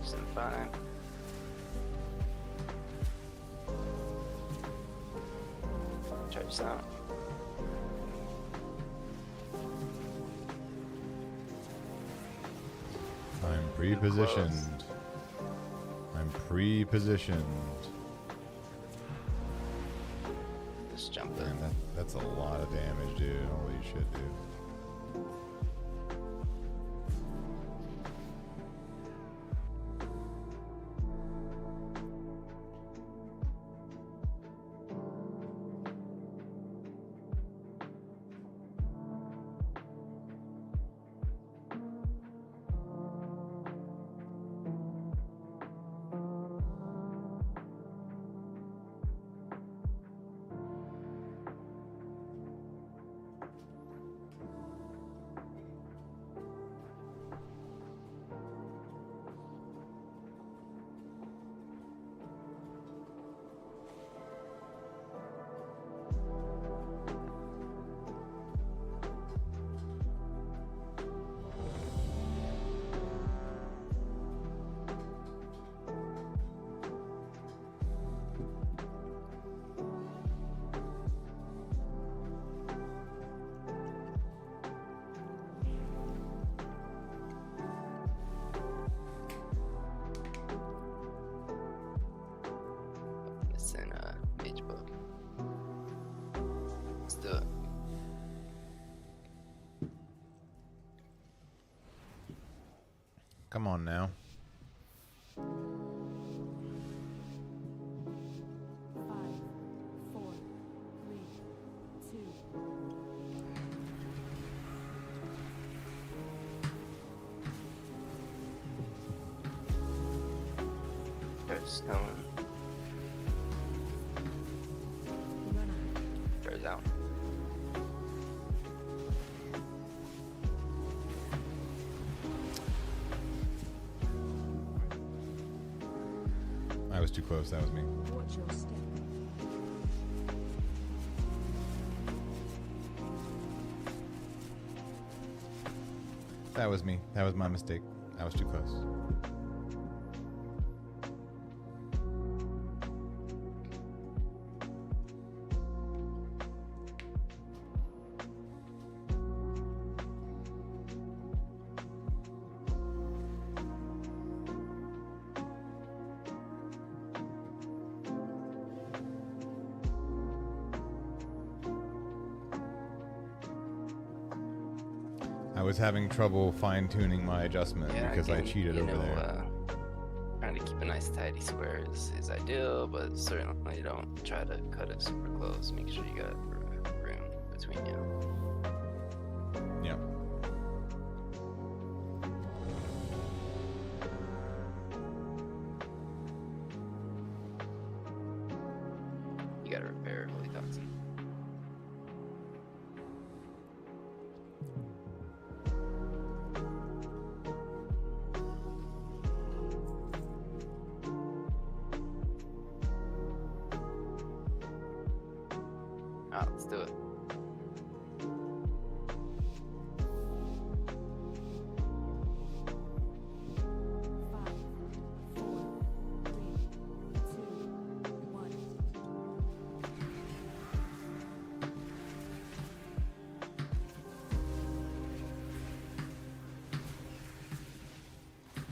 Charges in 5. Charges out. I'm pre-positioned. I'm pre-positioned. Just jump it. Man, that's a lot of damage, dude. Holy shit, dude. Missing a mage book. Let's do it. Come on now. 5, 4, 3, 2. Charges coming. Run out. Charges out. I was too close. That was me. Watch your step. That was me. That was my mistake. I was too close. I was having trouble fine-tuning my adjustment because I again, cheated you over know, there. Trying to keep a nice tidy square is ideal, but certainly don't try to cut it super close. Make sure you got room between you. Yeah. You gotta repair Holy Toxin. Alright, let's do it. Five, 4, 3, 2, 1.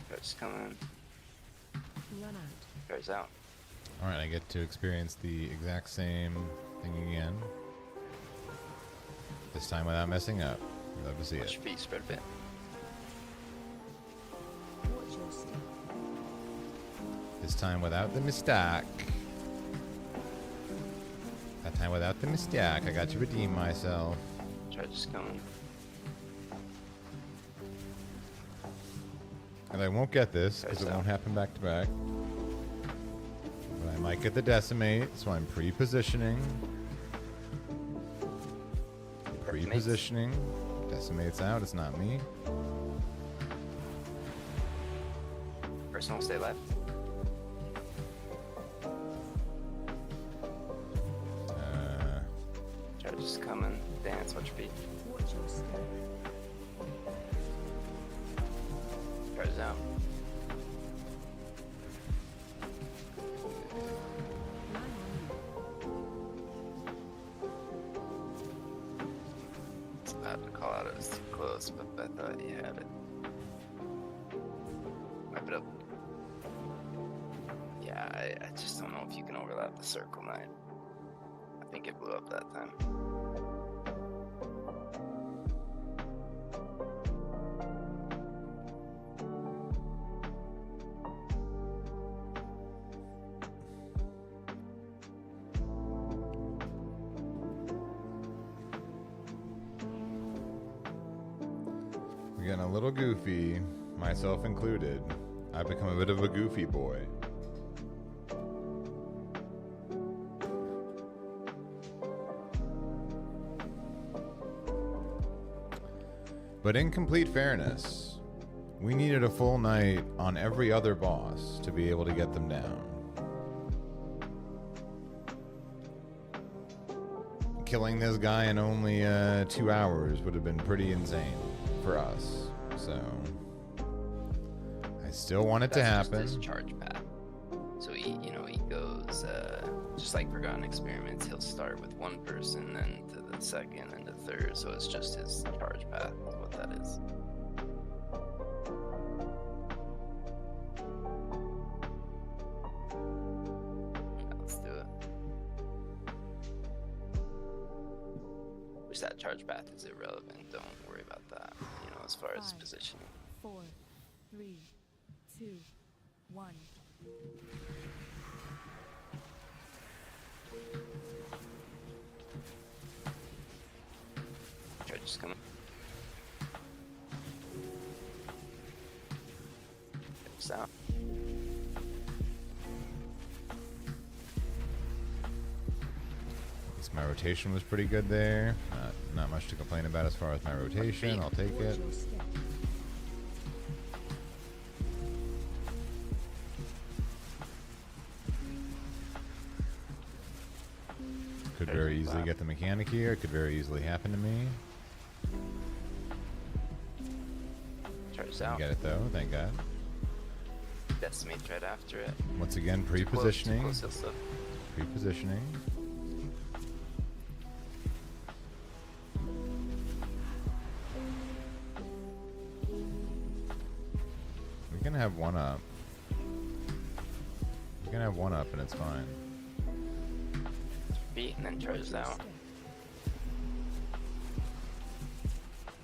Charges coming. Run out. Charges out. All right, I get to experience the exact same thing again. This time without messing up. Love to see Watch it. your feet spread a bit. Watch your step. This time without the mistake. That time without the mistake. I got to redeem myself. Charges coming. And I won't get this because it won't happen back to back. But I might get the decimate, so I'm pre-positioning. Pre-positioning. Decimate's out, it's not me. Person will stay left. Charges coming. Dance, watch your feet. Watch your step. Charges out. cusp, but I thought he had it. Wipe it up. Yeah, I just don't know if you can overlap the circle 9. I think it blew up that time. We're getting a little goofy, myself included. I've become a bit of a goofy boy. But in complete fairness, we needed a full night on every other boss to be able to get them down. Killing this guy in only 2 hours would have been pretty insane for us. So I still want it to happen. That's just his charge path. So he goes just like Forgotten Experiments. He'll start with one person, then to the second, and the third. So it's just his charge path. Is what that is. Let's do it. Which that charge path is irrelevant. Don't worry about that. As far as 5, positioning. 4, 3, 2, 1. Charges coming. It's out. My rotation was pretty good there. Not much to complain about as far as my rotation. I'll take it. Watch your step. Could very easily get the mechanic here. It could very easily happen to me. Charges out. Get it though, thank God. Decimates right after it. Once again, Too pre-positioning. close, he'll slip. Pre-positioning. We can have one up. We can have one up and it's fine. Beat and then charges out.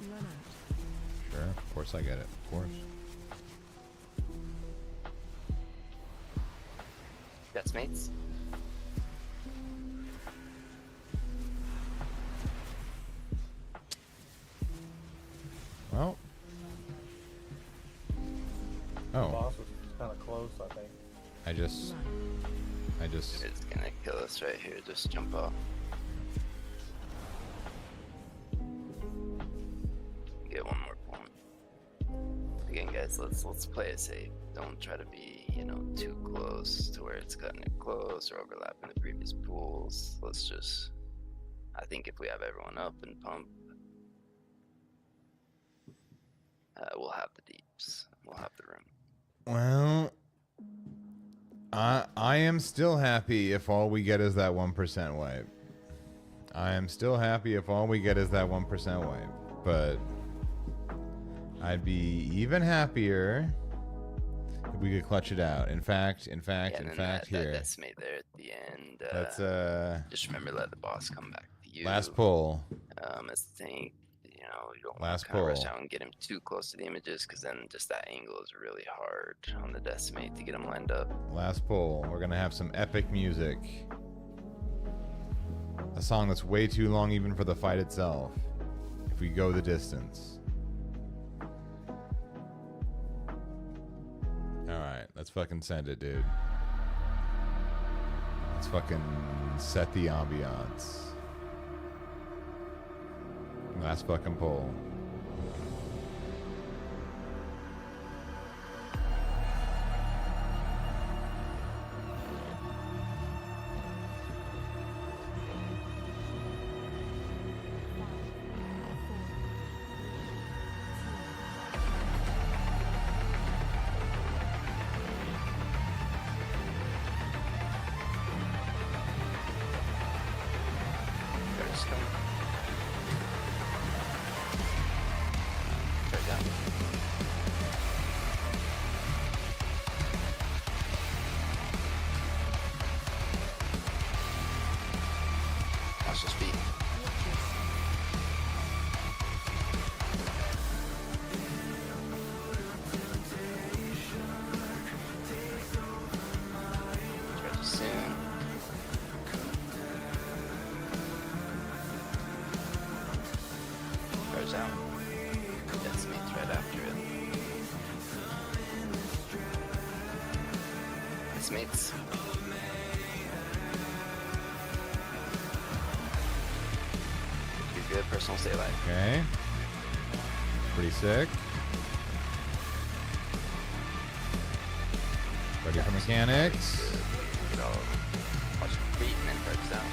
Run out. Sure, of course I get it. Of course. Decimates. Well. The Oh, boss was kind of close, I think. I just. It's gonna kill us right here. Just jump off. Get one more point. Again, guys, let's play it safe. Don't try to be, too close to where it's cutting it close or overlapping the previous pools. Let's just. I think if we have everyone up and pump, we'll have the deeps. We'll have the room. Well, I am still happy if all we get is that 1% wipe. I am still happy if all we get is that 1% wipe. But I'd be even happier if we could clutch it out. In fact, Yeah, and then here. that decimate there at the end. Let's Just remember, let the boss come back to you. last pull. As the tank, you don't Last want to rush pull. out and get him too close to the images, because then just that angle is really hard on the decimate to get him lined up. Last pull. We're gonna have some epic music. A song that's way too long even for the fight itself. If we go the distance. Alright, let's fucking send it, dude. Let's fucking set the ambiance. Last fucking pull. There's some. mates. You're good. Personal stay alive. Okay. Pretty sick. Ready for mechanics. Good. Get all of them. Watch your feet and then charge down.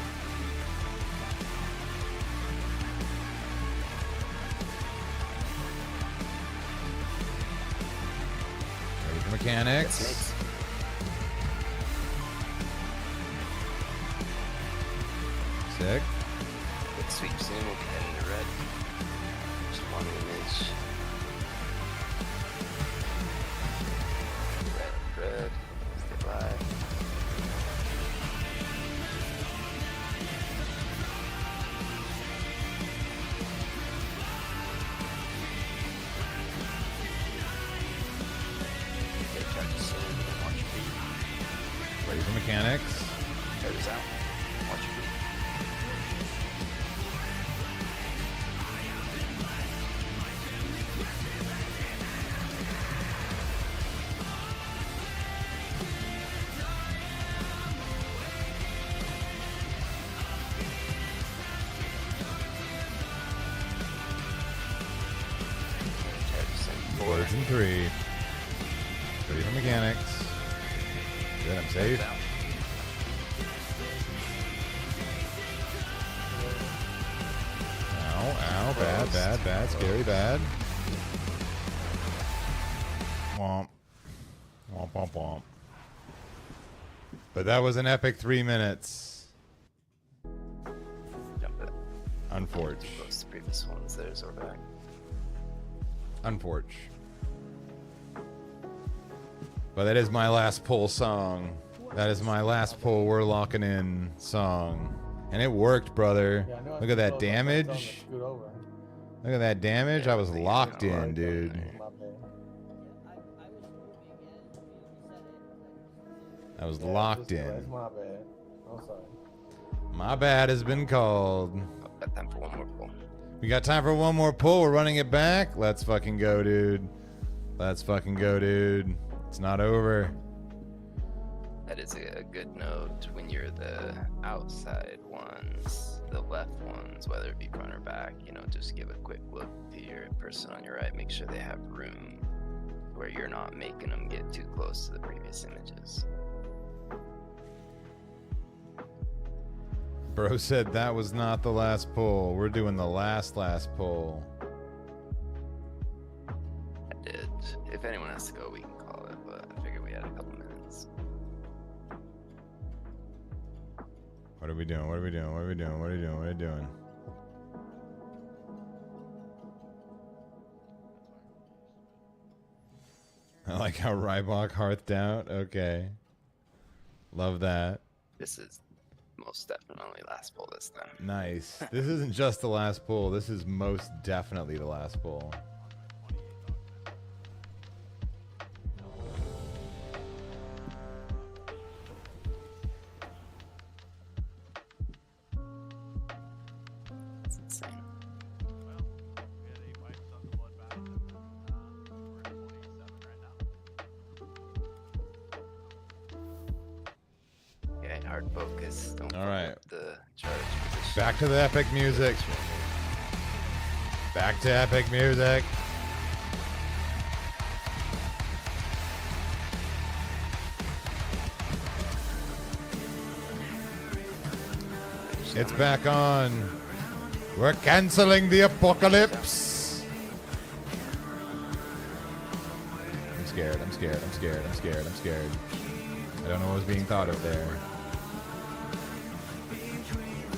Ready for mechanics. Yes, mates. Sick. Good sweep soon. We'll be heading to red. Just one image. Red. Stay alive. Okay, charge soon. Watch your feet. Ready for mechanics. Charges out. Watch your feet. Charges in 4. Boards in 3. Ready for mechanics. Good, I'm safe. Out. Ow, bad, scary bad. Womp. Womp. But that was an epic 3 minutes. Jump it. Unforge. Close to previous ones. There's our back. Unforge. But that is my last pull song. That is my last pull we're locking in song. And it worked, brother. Yeah, I know. Look at that I was telling him to damage. scoot over. Look at that damage. Yeah, I was please, locked no, in, right, dude. My bad. I was Yeah, locked That's in. my bad. I'm sorry. My bad has been called. Got time for one more pull. We got time for one more pull. We're running it back. Let's fucking go, dude. Let's fucking go, dude. It's not over. That is a good note when you're the outside ones, the left ones, whether it be front or back, you know, just give a quick look to your person on your right. Make sure they have room where you're not making them get too close to the previous images. Bro said that was not the last pull. We're doing the last pull. I did. If anyone has to go, we can call it, but I figured we had a couple minutes. What are we doing? What are we doing? What are we doing? What are we doing? What are we doing? I like how Rybok hearthed out. Okay. Love that. This is most definitely last pull this time. Nice. This isn't just the last pull. This is most definitely the last pull. It's insane. Okay, hard focus. Don't All fuck right. up the charge position. Back to the epic music. Back to epic music. It's back on. We're canceling the apocalypse. I'm scared. I'm scared. I'm scared. I'm scared. I'm scared. I don't know what was being thought of there.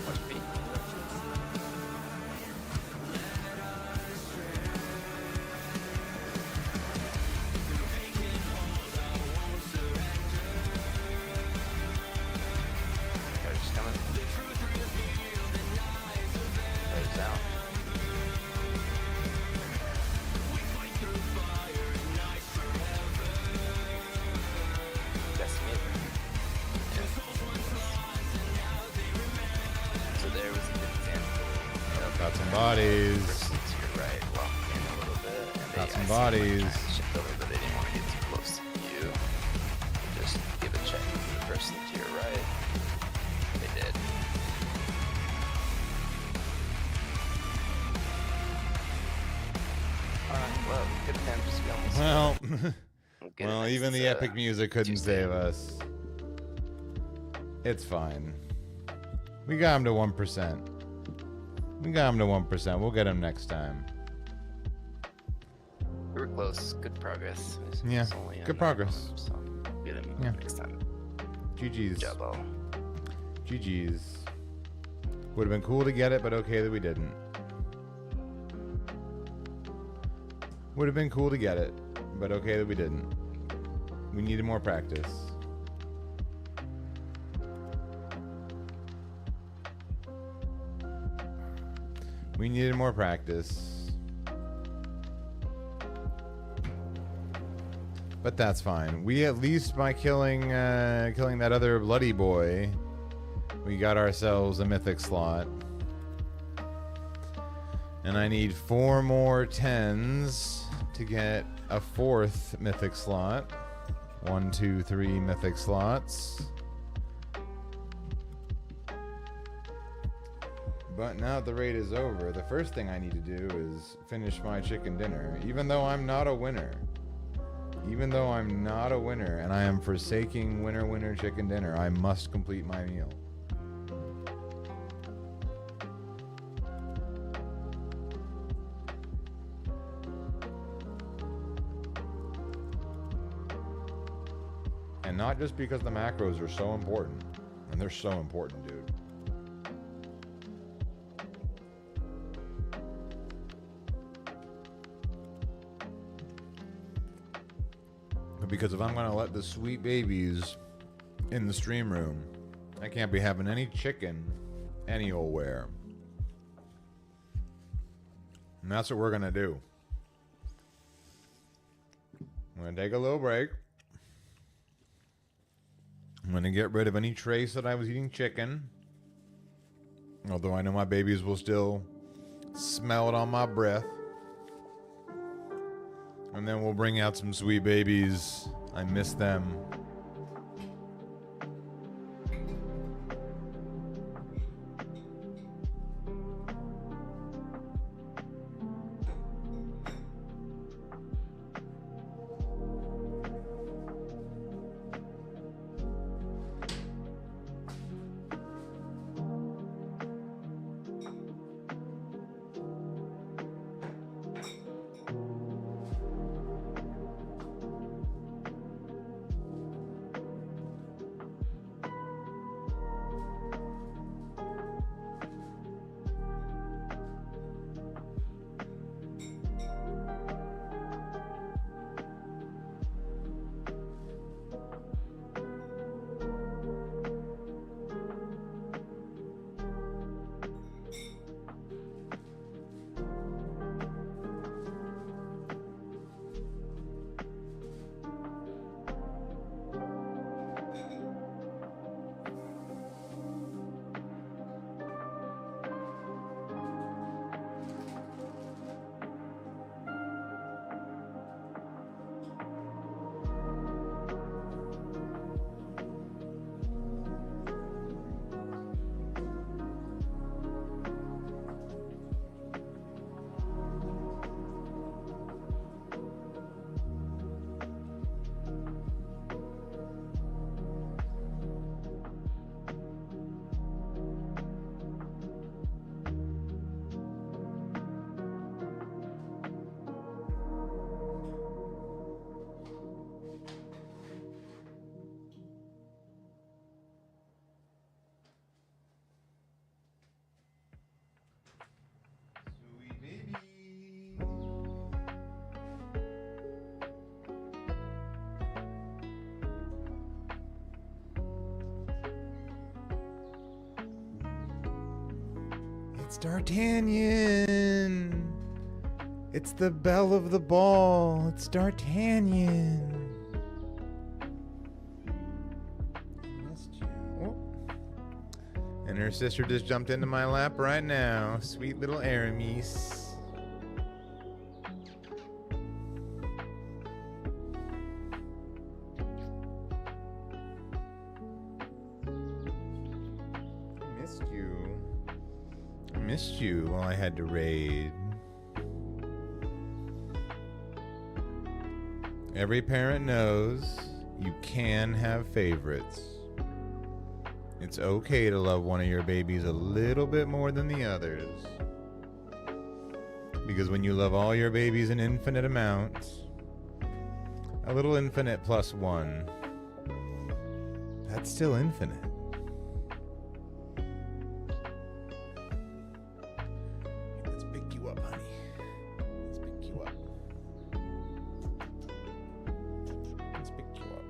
Watch feet. Charge coming. Charge out. Decimate. Yeah. So there was a good example. Got some bodies. Person to your right walked in a little bit. And Got they, some I see them, like, bodies. trying to shift over, but they didn't want to get too close to you. They just give a check to the person to your right. They did. Alright, well, good attempt. We almost Well, we'll get well, it even next, the epic music couldn't Tuesday. save us. It's fine. We got him to 1%. We got him to 1%. We'll get him next time. We were close. Good progress. It was Yeah, only good a progress. 9 so get him Yeah. next time. GG's. Good job, all. GG's. Would have been cool to get it, but okay that we didn't. Would have been cool to get it, but okay that we didn't. We needed more practice. We needed more practice. But that's fine. We at least by killing that other bloody boy, we got ourselves a mythic slot. And I need 4 more 10s to get a 4th mythic slot. 1, 2, 3 mythic slots. But now that the raid is over, the first thing I need to do is finish my chicken dinner. Even though I'm not a winner. Even though I'm not a winner and I am forsaking winner chicken dinner, I must complete my meal. And not just because the macros are so important. And they're so important, dude. But because if I'm going to let the sweet babies in the stream room, I can't be having any chicken any old where. And that's what we're going to do. I'm going to take a little break. I'm going to get rid of any trace that I was eating chicken. Although I know my babies will still smell it on my breath. And then we'll bring out some sweet babies. I miss them. It's D'Artagnan. It's the belle of the ball. It's D'Artagnan. Oh. And her sister just jumped into my lap right now. Sweet little Aramis. Missed you while I had to raid. Every parent knows you can have favorites. It's okay to love one of your babies a little bit more than the others. Because when you love all your babies in infinite amounts, a little infinite plus one, that's still infinite. Let's pick you up, honey. Let's pick you up. Let's pick you up.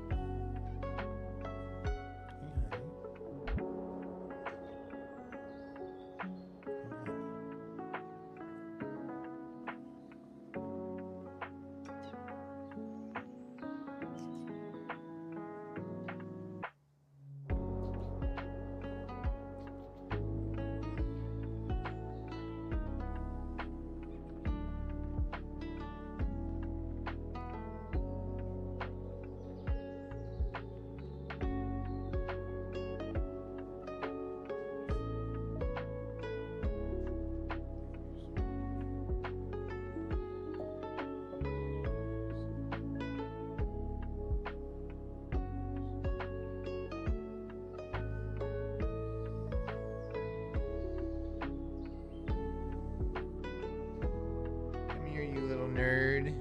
Nerd.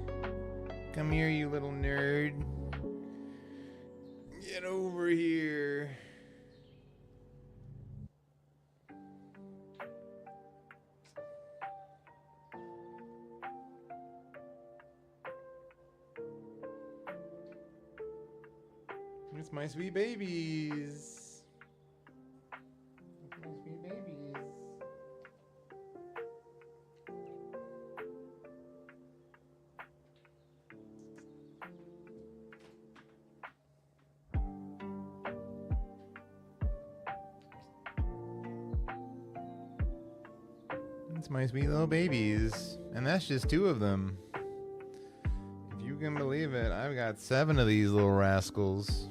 Come here, you little nerd. Get over here. It's my sweet babies. It's my sweet babies. It's my sweet little babies. And that's just 2 of them. If you can believe it, I've got 7 of these little rascals.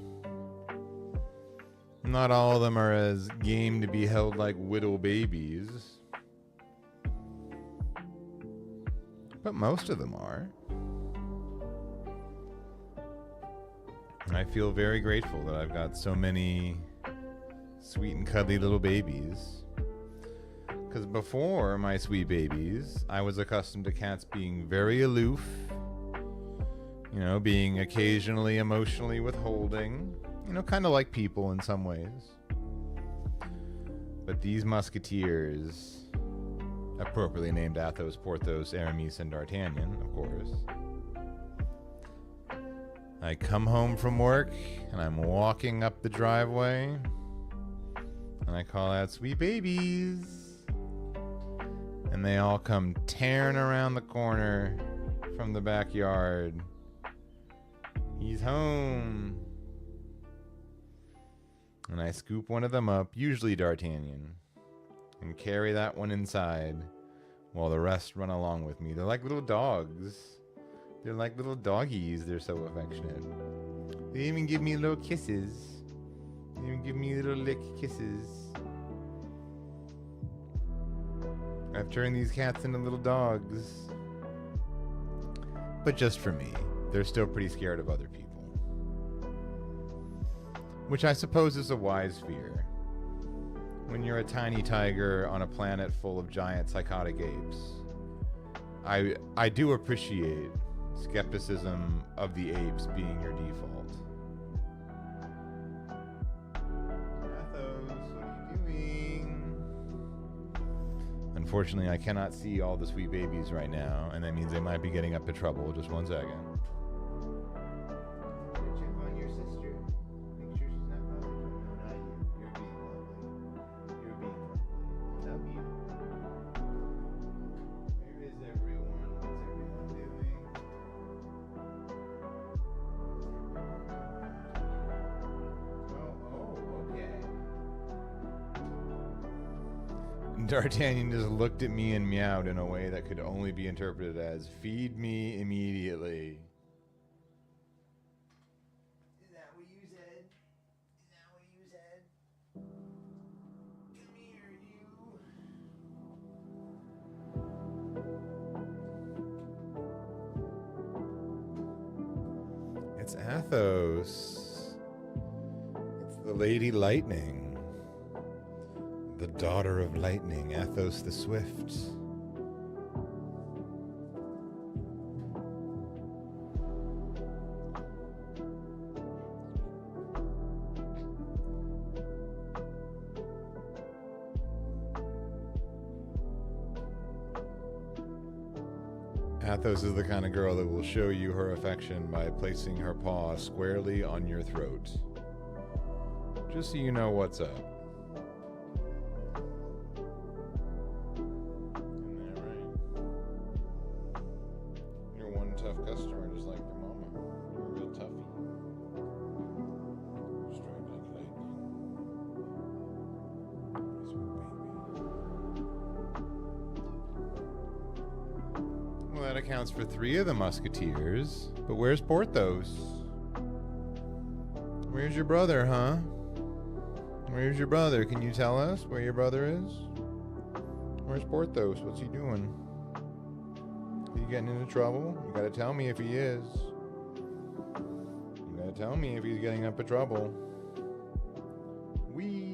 Not all of them are as game to be held like widow babies. But most of them are. I feel very grateful that I've got so many sweet and cuddly little babies. Because before my sweet babies, I was accustomed to cats being very aloof, you know, being occasionally emotionally withholding, you know, kind of like people in some ways. But these musketeers, appropriately named Athos, Porthos, Aramis, and D'Artagnan, of course. I come home from work, and I'm walking up the driveway, and I call out, "Sweet babies!" And they all come tearing around the corner from the backyard. He's home. And I scoop one of them up, usually D'Artagnan, and carry that one inside while the rest run along with me. They're like little dogs. They're like little doggies. They're so affectionate. They even give me little kisses. They even give me little lick kisses. I've turned these cats into little dogs. But just for me. They're still pretty scared of other people. Which I suppose is a wise fear. When you're a tiny tiger on a planet full of giant psychotic apes. I do appreciate skepticism of the apes being your default. Athos, what are you doing? Unfortunately, I cannot see all the sweet babies right now, and that means they might be getting up to trouble. Just one second. Check on your sister. Make sure she's not bothering you. No, not you. You're being lovely. You're being lovely. Love you. Where is everyone? What's everyone doing? Oh, okay. D'Artagnan just looked at me and meowed in a way that could only be interpreted as, "Feed me immediately." Is that what you said? Is that what you said? Come here, you. It's Athos. It's the Lady Lightning. The daughter of lightning, Athos the Swift. Athos is the kind of girl that will show you her affection by placing her paw squarely on your throat. Just so you know what's up. Isn't that right? You're one tough customer just like your mama. You're a real toughie. Strike like lightning. Sweet baby. Well, that accounts for 3 of the Musketeers. But where's Porthos? Where's your brother, huh? Where's your brother? Can you tell us where your brother is? Where's Porthos? What's he doing? Are you getting into trouble? You gotta tell me if he is. You gotta tell me if he's getting up in trouble. Wee.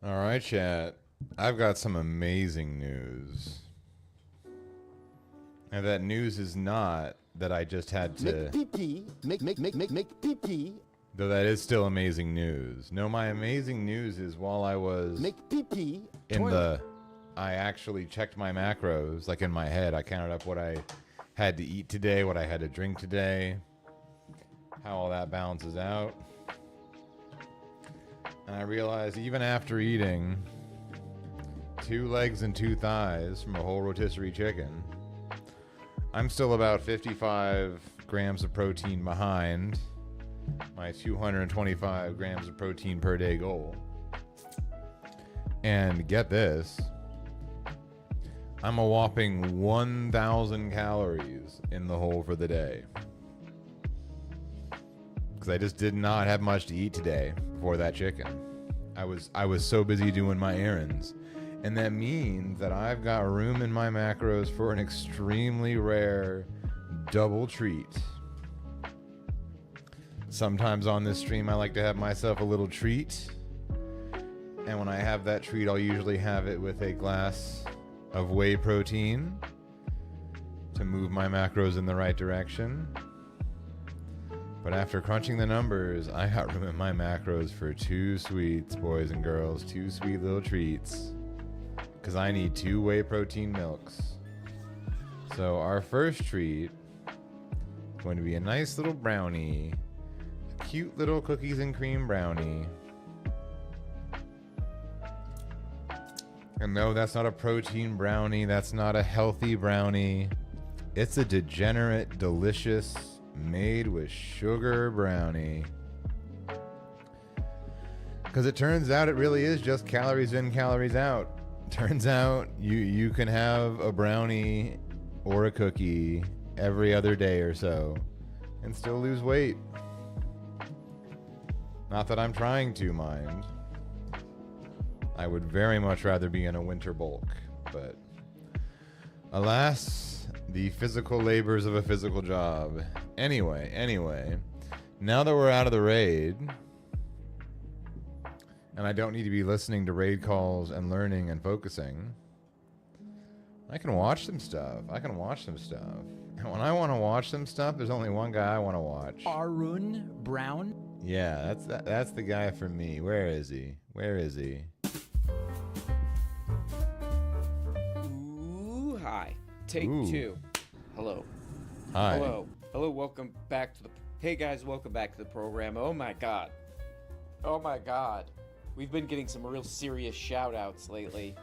All right, chat. I've got some amazing news. And that news is not that I just had to... Make pee-pee. Make pee-pee. Though that is still amazing news. No, my amazing news is while I was... Make pee-pee. in the... I actually checked my macros, like in my head. I counted up what I had to eat today, what I had to drink today, how all that balances out. And I realized even after eating 2 legs and 2 thighs from a whole rotisserie chicken, I'm still about 55 grams of protein behind my 225 grams of protein per day goal. And get this, I'm a whopping 1,000 calories in the hole for the day. Because I just did not have much to eat today before that chicken. I was so busy doing my errands. And that means that I've got room in my macros for an extremely rare double treat. Sometimes on this stream I like to have myself a little treat. And when I have that treat, I'll usually have it with a glass of whey protein to move my macros in the right direction. But after crunching the numbers, I got room in my macros for 2 sweets, boys and girls. 2 sweet little treats. Because I need 2 whey protein milks. So our first treat is going to be a nice little brownie. A cute little cookies and cream brownie. And no, that's not a protein brownie. That's not a healthy brownie. It's a degenerate, delicious, made with sugar brownie. Because it turns out it really is just calories in, calories out. Turns out you can have a brownie or a cookie every other day or so and still lose weight. Not that I'm trying to, mind. I would very much rather be in a winter bulk, but alas, the physical labors of a physical job. Anyway, now that we're out of the raid, and I don't need to be listening to raid calls and learning and focusing, I can watch some stuff. And when I want to watch some stuff, there's only one guy I want to watch. Arun Brown? Yeah, that's the guy for me. Where is he? Ooh, hi. Take Ooh. 2. Hello. Hi. Hello, welcome back to the... Hey guys, welcome back to the program. Oh my god. We've been getting some real serious shout-outs lately.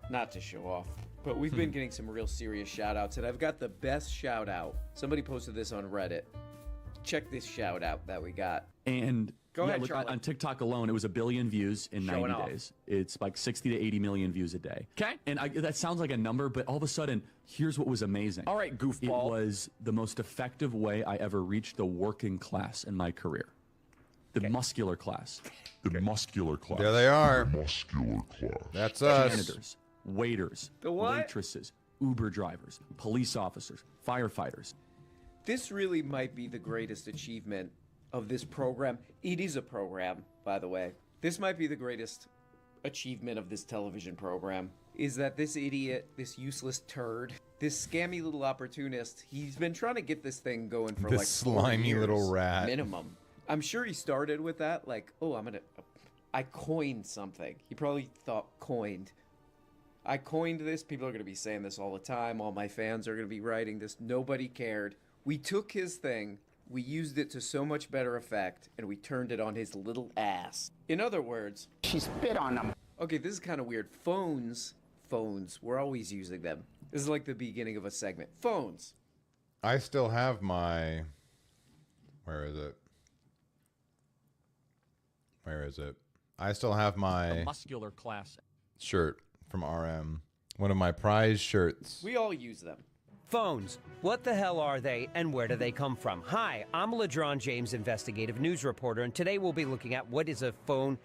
Not to show off, but we've been getting some real serious shout-outs, and I've got the best shout-out. Somebody posted this on Reddit. Check this shout-out that we got. And Go ahead, look, Charlie. on TikTok alone, it was 1 billion views in Showing 90 off. days. It's like 60 to 80 million views a day. Okay. And that sounds like a number, but all of a sudden, here's what was amazing. All right, goofball. It was the most effective way I ever reached the working class in my career. The muscular class. The muscular class. There they are. Muscular class. That's us. Janitors, waiters, The what? waitresses, Uber drivers, police officers, firefighters. This really might be the greatest achievement of this program. It is a program, by the way. This might be the greatest achievement of this television program. Is that this idiot, this useless turd, this scammy little opportunist, he's been trying to get this thing going for This like 4 slimy years little rat. minimum. I'm sure he started with that, like, oh, I coined something. He probably thought coined. I coined this. People are going to be saying this all the time. All my fans are going to be writing this. Nobody cared. We took his thing, we used it to so much better effect, and we turned it on his little ass. In other words... She spit on them. Okay, this is kind of weird. Phones, we're always using them. This is like the beginning of a segment. Phones. I still have my... Where is it? I still have my Muscular class. shirt from RM. One of my prized shirts. We all use them. Phones. What the hell are they and where do they come from? Hi, I'm LeDron James, investigative news reporter, and today we'll be looking at what is a phone,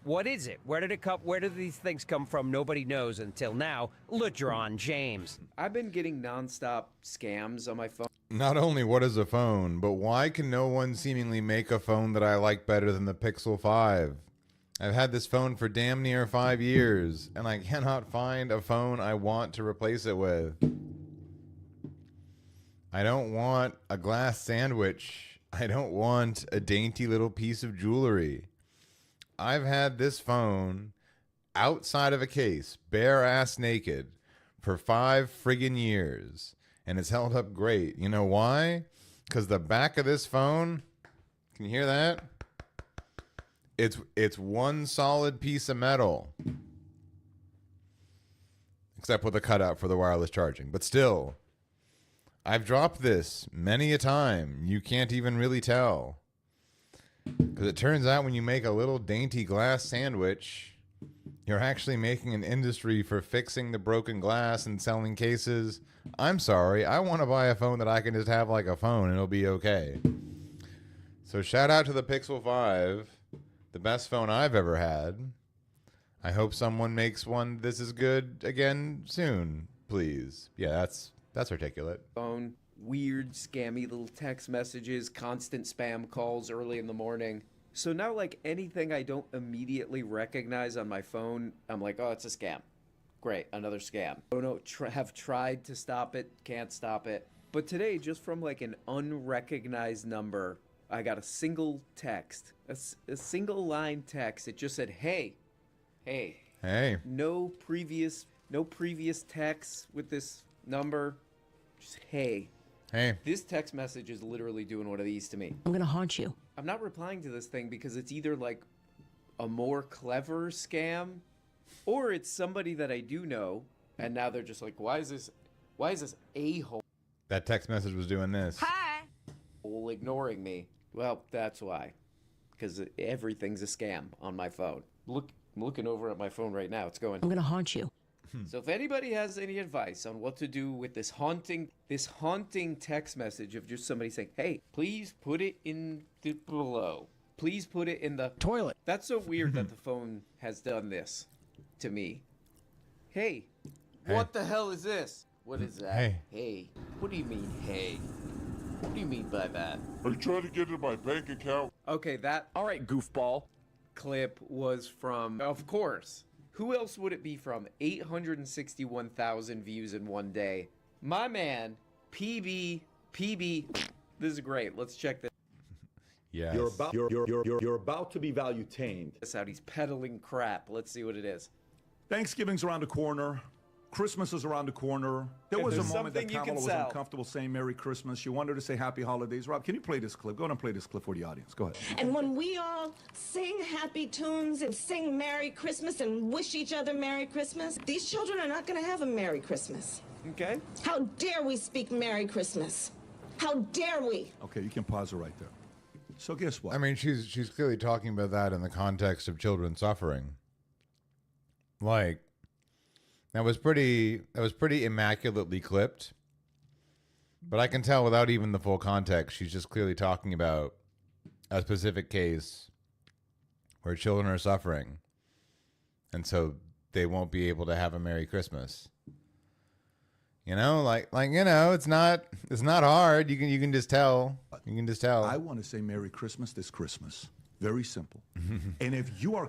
what is it? Where do these things come from? Nobody knows until now. LeDron James. I've been getting nonstop scams on my phone. Not only what is a phone, but why can no one seemingly make a phone that I like better than the Pixel 5? I've had this phone for damn near 5 years, and I cannot find a phone I want to replace it with. I don't want a glass sandwich. I don't want a dainty little piece of jewelry. I've had this phone outside of a case, bare ass naked, for 5 friggin' years, and it's held up great. You know why? Because the back of this phone, can you hear that? It's one solid piece of metal, except with a cutout for the wireless charging. But still, I've dropped this many a time. You can't even really tell. Because it turns out when you make a little dainty glass sandwich, you're actually making an industry for fixing the broken glass and selling cases. I'm sorry, I want to buy a phone that I can just have like a phone and it'll be okay. So shout out to the Pixel 5, the best phone I've ever had. I hope someone makes one this is good again soon, please. Yeah, that's articulate. Phone, weird, scammy little text messages, constant spam calls early in the morning. So now, like, anything I don't immediately recognize on my phone, I'm like, oh, it's a scam. Great, another scam. Oh no, have tried to stop it, can't stop it. But today, just from like an unrecognized number, I got a single text, a single line text. It just said, hey. No previous texts with this number. Just hey. This text message is literally doing one of these to me. I'm gonna haunt you. I'm not replying to this thing because it's either like a more clever scam, or it's somebody that I do know, and now they're just like, why is this a-hole That text message was doing this. Hi. ignoring me? Well, that's why. Because everything's a scam on my phone. I'm looking over at my phone right now. It's going, I'm gonna haunt you. So if anybody has any advice on what to do with this haunting text message of just somebody saying, hey, please put it in the below. Please put it in the Toilet. That's so weird that the phone has done this to me. Hey, what the hell is this? What is that? Hey. What do you mean, hey? What do you mean by that? Are you trying to get into my bank account? Okay, that All right, goofball. clip was from, of course. Who else would it be from? 861,000 views in one day. My man, PB. This is great. Let's check Yes. You're about to be value tamed. this out. He's peddling crap. Let's see what it is. Thanksgiving's around the corner. Christmas is around the corner. There was a there's moment that something you can Kamala was sell. uncomfortable saying Merry Christmas. She wanted to say Happy Holidays. Rob, can you play this clip? Go ahead and play this clip for the audience. Go ahead. And when we all sing happy tunes and sing Merry Christmas and wish each other Merry Christmas, these children are not going to have a Merry Christmas. Okay. How dare we speak Merry Christmas? How dare we? Okay, you can pause it right there. So guess what? I mean, she's clearly talking about that in the context of children suffering. Like, that was pretty immaculately clipped. But I can tell without even the full context, she's just clearly talking about a specific case where children are suffering, and so they won't be able to have a Merry Christmas. You know, like you know, it's not hard. You can just tell. You can just tell. I want to say Merry Christmas this Christmas. Very simple. And if you are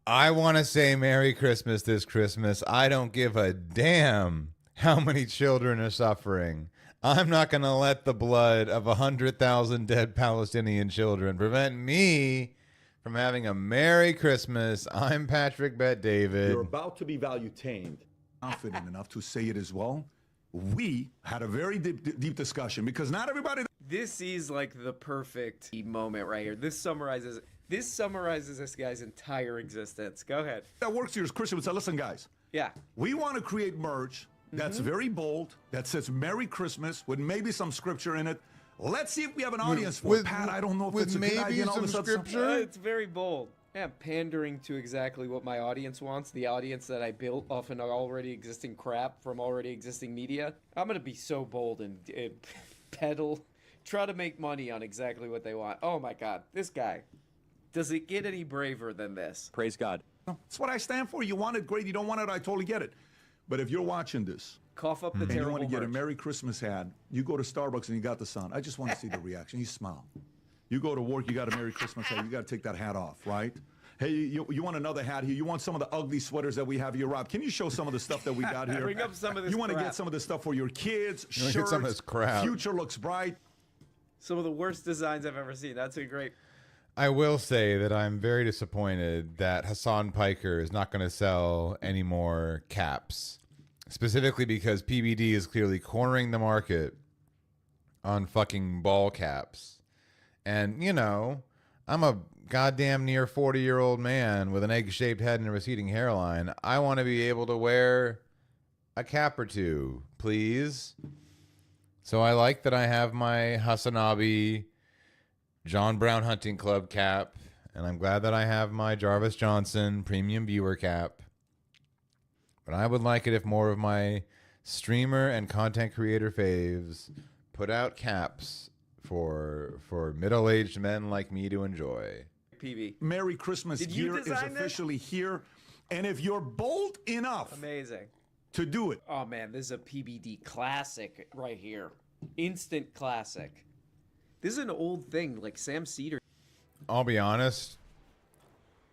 I want to say Merry Christmas this Christmas. I don't give a damn how many children are suffering. I'm not going to let the blood of 100,000 dead Palestinian children prevent me from having a Merry Christmas. I'm Patrick Bet-David. You're about to be value tamed. Confident enough to say it as well. We had a very deep discussion because not everybody. This is like the perfect moment right here. This summarizes this guy's entire existence. Go ahead. That works here is Christian would say, listen, guys. Yeah. We want to create merch that's very bold, that says Merry Christmas with maybe some scripture in it. Let's see if we have an audience for it. Pat, I don't know if it's a good idea and all this other stuff. It's very bold. Yeah, pandering to exactly what my audience wants, the audience that I built off an already existing crap from already existing media. I'm going to be so bold and peddle, try to make money on exactly what they want. Oh my God, this guy. Does it get any braver than this? Praise God. That's what I stand for. You want it, great. You don't want it, I totally get it. But if you're watching this, Cough up the and you terrible want to get a merch. Merry Christmas hat, you go to Starbucks and you got the sound. I just want to see the reaction. You smile. You go to work, you got a Merry Christmas hat. You got to take that hat off, right? Hey, you want another hat here? You want some of the ugly sweaters that we have here, Rob? Can you show some of the stuff that we got here? Bring up some of this You want to crap. get some of the stuff for your kids, You wanna shirts, get some of this crap. future looks bright. Some of the worst designs I've ever seen. That's a great. I will say that I'm very disappointed that Hassan Piker is not going to sell any more caps, specifically because PBD is clearly cornering the market on fucking ball caps. And, you know, I'm a goddamn near 40-year-old man with an egg-shaped head and a receding hairline. I want to be able to wear a cap or two, please. So I like that I have my Hasanabi John Brown Hunting Club cap, and I'm glad that I have my Jarvis Johnson Premium Viewer cap. But I would like it if more of my streamer and content creator faves put out caps for middle-aged men like me to enjoy. PB. Merry Christmas Did you gear is design this? officially here. And if you're bold enough Amazing. to do it, Oh man, this is a PBD classic right here. Instant classic. This is an old thing, like Sam Cedar. I'll be honest,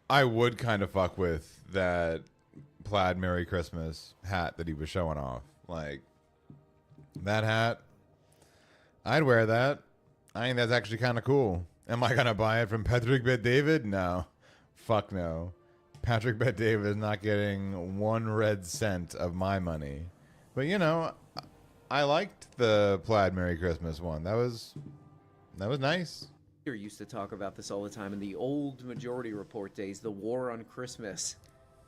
I would kind of fuck with that plaid Merry Christmas hat that he was showing off. Like, that hat, I'd wear that. I think that's actually kind of cool. Am I going to buy it from Patrick Bet-David? No. Fuck no. Patrick Bet-David is not getting 1 red cent of my money. But, you know, I liked the plaid Merry Christmas one. That was nice. Used to talk about this all the time in the old Majority Report days, the war on Christmas.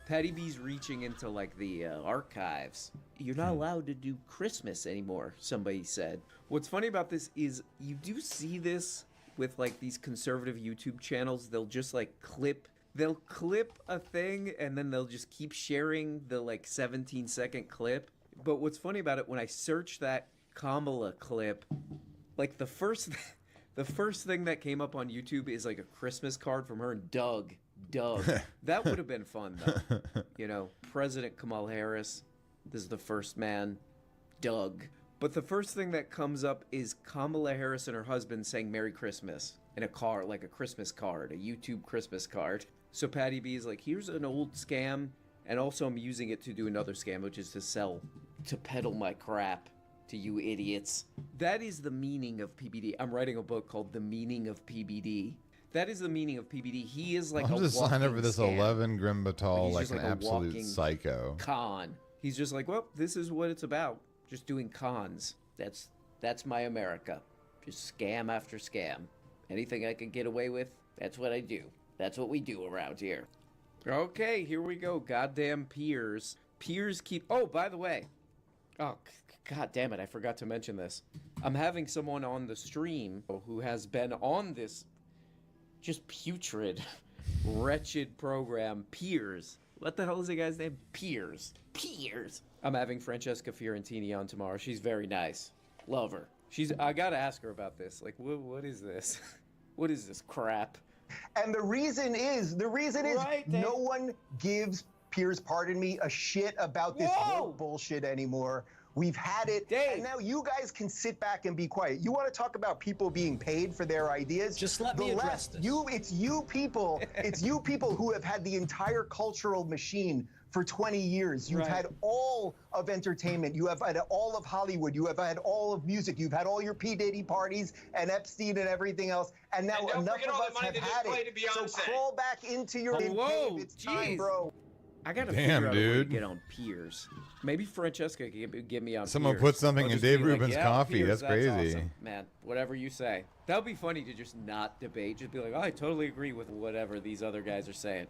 Patty B's reaching into like the archives. You're not allowed to do Christmas anymore, somebody said. What's funny about this is you do see this with like these conservative YouTube channels. They'll just like clip a thing and then they'll just keep sharing the like 17-second clip. But what's funny about it, when I search that Kamala clip, like the first thing that came up on YouTube is like a Christmas card from her and Doug. That would have been fun, though. You know, President Kamala Harris. This is the first man, Doug. But the first thing that comes up is Kamala Harris and her husband saying Merry Christmas in a card, like a Christmas card, a YouTube Christmas card. So Patty B is like, here's an old scam, and also I'm using it to do another scam, which is to peddle my crap to you idiots. That is the meaning of PBD. I'm writing a book called The Meaning of PBD. That is the meaning of PBD. He is like I'll a just sign up for this scam. 11 Grimbatal like He's an just like a absolute walking psycho. Con. He's just like, well, this is what it's about. Just doing cons. That's my America. Just scam after scam. Anything I can get away with, that's what I do. That's what we do around here. Okay, here we go. Goddamn peers. Peers keep... Oh, by the way. Oh, God damn it, I forgot to mention this. I'm having someone on the stream who has been on this just putrid, wretched program, Piers. What the hell is the guy's name? Piers. I'm having Francesca Fiorentini on tomorrow. She's very nice. Love her. I gotta ask her about this. Like, what is this? What is this crap? And the reason is Right, Dave. no one gives Piers, pardon me, a shit about this woke bullshit anymore. We've had it, Dave. and now you guys can sit back and be quiet. You want to talk about people being paid for their ideas? Just let me address this. It's you people who have had the entire cultural machine for 20 years. You've had all of entertainment. You have had all of Hollywood. You have had all of music. You've had all your P. Diddy parties and Epstein and everything else. And now enough of us have had it. So crawl back into your cave. It's time, bro. I gotta Damn, figure out a way to dude. get on Piers. Maybe Francesca can get me on Someone Piers. put something I'll in just Dave be like, Rubin's yeah, coffee. Piers, That's crazy. awesome. Man, whatever you say. That would be funny to just not debate. Just be like, oh, I totally agree with whatever these other guys are saying.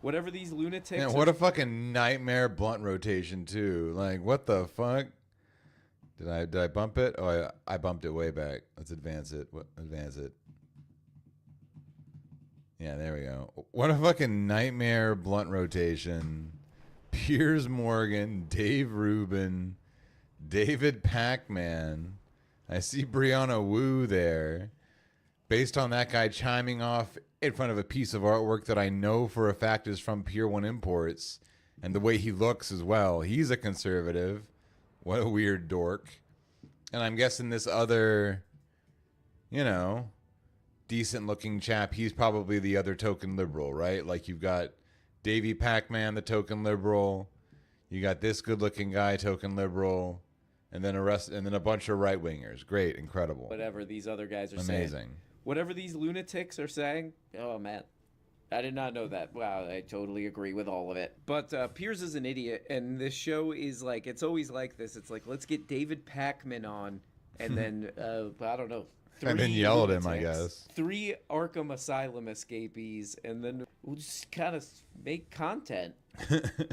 Whatever these lunatics Man, are... what a fucking nightmare blunt rotation too. Like, what the fuck? Did I bump it? Oh, I bumped it way back. Let's advance it. Advance it. Yeah, there we go. What a fucking nightmare blunt rotation. Piers Morgan, Dave Rubin, David Pac-Man. I see Brianna Wu there. Based on that guy chiming off in front of a piece of artwork that I know for a fact is from Pier 1 Imports. And the way he looks as well. He's a conservative. What a weird dork. And I'm guessing this other, you know, decent looking chap, he's probably the other token liberal, right? Like you've got Davey Pac-Man, the token liberal. You got this good looking guy, token liberal, and then a bunch of right wingers. Great, incredible. Whatever these other guys are saying. Amazing. Whatever these lunatics are saying. Oh man. I did not know that. Wow, I totally agree with all of it. But Piers is an idiot, and this show is like, it's always like this. It's like, let's get David Pac-Man on, and then, I don't know. And then yell at him, I guess. 3 Arkham Asylum escapees, and then we'll just kind of make content.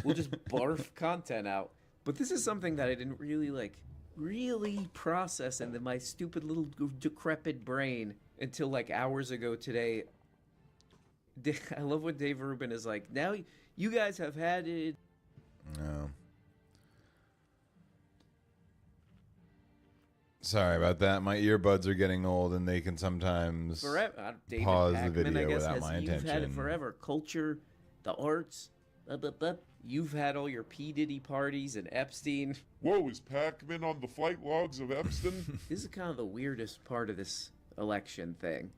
We'll just barf content out. But this is something that I didn't really process in my stupid little decrepit brain until like hours ago today. I love when Dave Rubin is like, now you guys have had it. No. Sorry about that. My earbuds are getting old, and they can sometimes David pause Pac-Man, the video I guess, without my You've intention. had it forever. Culture, the arts, blah, blah, blah. You've had all your P. Diddy parties and Epstein. Whoa, is Pac-Man on the flight logs of Epstein? This is kind of the weirdest part of this election thing.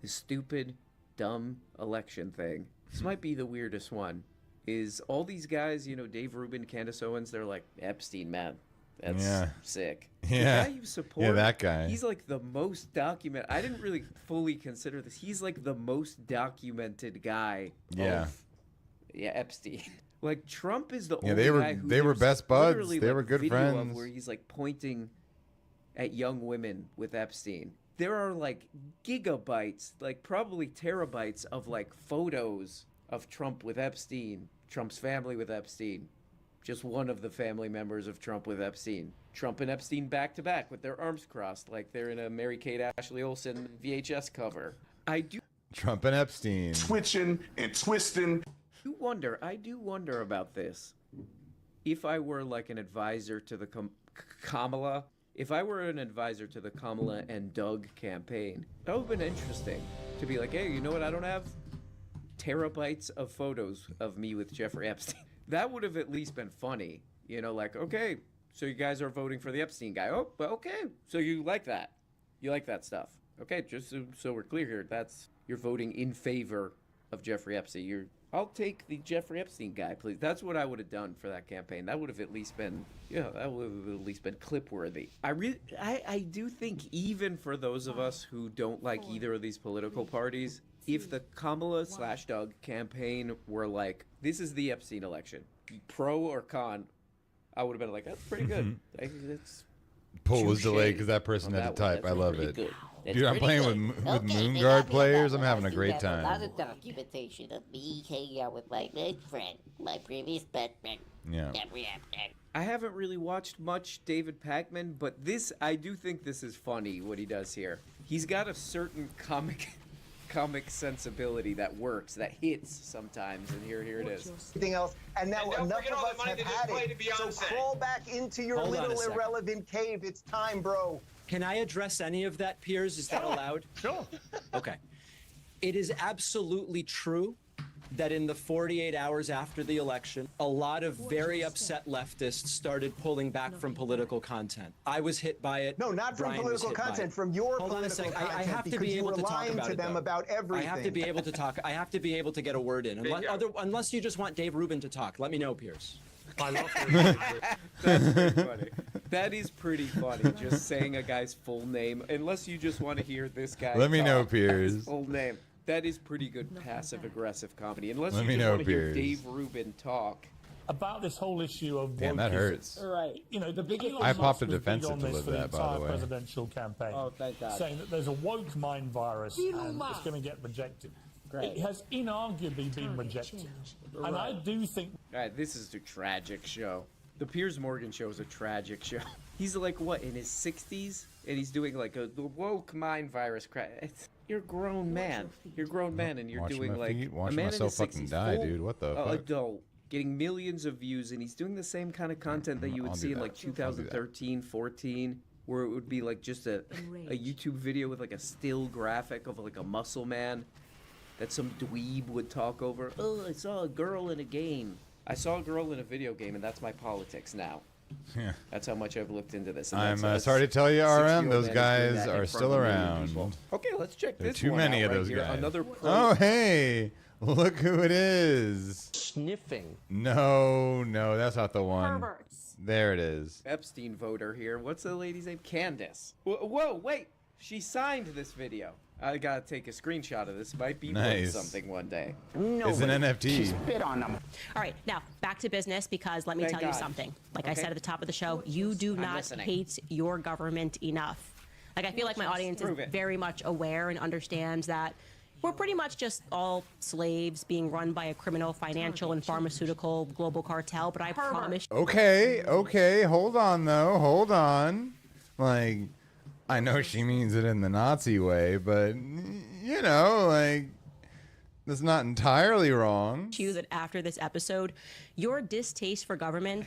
This stupid, dumb election thing. This might be the weirdest one. Is all these guys, you know, Dave Rubin, Candace Owens, they're like, Epstein, man. That's sick. Yeah. The guy you support, Yeah, that guy. He's like the most documented. I didn't really fully consider this. He's like the most documented guy. Yeah. Epstein. Like Trump is the Yeah, only guy who they were there's best buds. literally, They like, were good video of friends. where he's like pointing at young women with Epstein. There are like gigabytes, like probably terabytes of like photos of Trump with Epstein, Trump's family with Epstein, just one of the family members of Trump with Epstein. Trump and Epstein back to back with their arms crossed like they're in a Mary-Kate Ashley Olsen VHS cover. Trump and Epstein. Twitching and twisting. I do wonder about this. If I were like an advisor to the Kamala, if I were an advisor to the Kamala and Doug campaign, that would have been interesting to be like, hey, you know what? I don't have terabytes of photos of me with Jeffrey Epstein. That would have at least been funny. You know, like, okay, so you guys are voting for the Epstein guy. Oh, well, okay. So you like that. You like that stuff. Okay, just so we're clear here, you're voting in favor of Jeffrey Epstein. I'll take the Jeffrey Epstein guy, please. That's what I would have done for that campaign. That would have at least been, that would have at least been clip-worthy. I do think even for those of us who don't like either of these political parties, if the Kamala/Doug campaign were like, this is the Epstein election, pro or con, I would have been like, that's pretty good. Poll was delayed because that person had to type. I love it. Good. Dude, I'm playing with Moonguard players. I'm having a great A lot time. of documentation of me hanging out with my good friend, my previous best friend. Yeah. I haven't really watched much David Pac-Man, but I do think this is funny what he does here. He's got a certain comic sensibility that works, that hits sometimes, and here it is. Everything else, and now enough of us have had it. So crawl back into your Hold on a little second. irrelevant cave. It's time, bro. Can I address any of that, Piers? Is that allowed? Sure. Okay. It is absolutely true that in the 48 hours after the election, a lot of very upset leftists started pulling back from political content. I was hit by it. No, not from Brian was political hit by content, it. from your Hold on a political second. content. I have to because be you able were to talk lying about to it, them though. about everything. I have to be able to talk. I have to be able to get a word in. Unless you just want Dave Rubin to talk. Let me know, Piers. I love That's pretty funny. That is pretty funny, just saying a guy's full name, unless you just want to hear this guy Let me know, talk Piers. his full name. That is pretty good passive-aggressive comedy, unless Let you me just know, want to hear Piers. Dave Rubin talk. About this whole issue of Damn, that wokeism. hurts. Right. You know, the big Elon I popped Musk a was big defensive on to this live for that, by the the entire way. presidential campaign. Oh, thank God. Saying that there's a woke mind virus and it's going to get rejected. Great. It has inarguably been rejected. And I do think... All right, this is a tragic show. The Piers Morgan show is a tragic show. He's like, what, in his 60s? And he's doing like the woke mind virus crap. You're a grown man. You're a grown man, and you're Watching doing my like feet, a watching man myself in his 60s, fucking die, full, dude. What the fuck? adult, getting millions of views, and he's doing the same kind of content that you would I'll see do in that. like 2013, 14, where it would be like just a YouTube video with like a still graphic of like a muscle man that some dweeb would talk over. Oh, I saw a girl in a game. I saw a girl in a video game, and that's my politics now. Yeah. That's how much I've looked into this. And I'm that's sorry to tell you, 60-year-old RM, man those is doing guys that in are front still of a million around. people. Okay, let's check There are this too one many out of right those here. guys. Another Oh, hey, look who it is. Sniffing. No, that's not the one. Perverts. There it is. Epstein voter here. What's the lady's name? Candace. Whoa, wait. She signed this video. I gotta take a screenshot of this. Might be worth Nice. something one day. It's an NFT. Spit on them. All right, now back to business because let me Thank tell you God. something. Like I Okay. said at the top of the show, you do not listening. hate your government enough. Like I feel like my audience is Prove it. very much aware and understands that we're pretty much just all slaves being run by a criminal, financial, and pharmaceutical global cartel. But I promise. Okay, hold on though, hold on. Like, I know she means it in the Nazi way, but you know, like, that's not entirely wrong. You that after this episode, your distaste for governance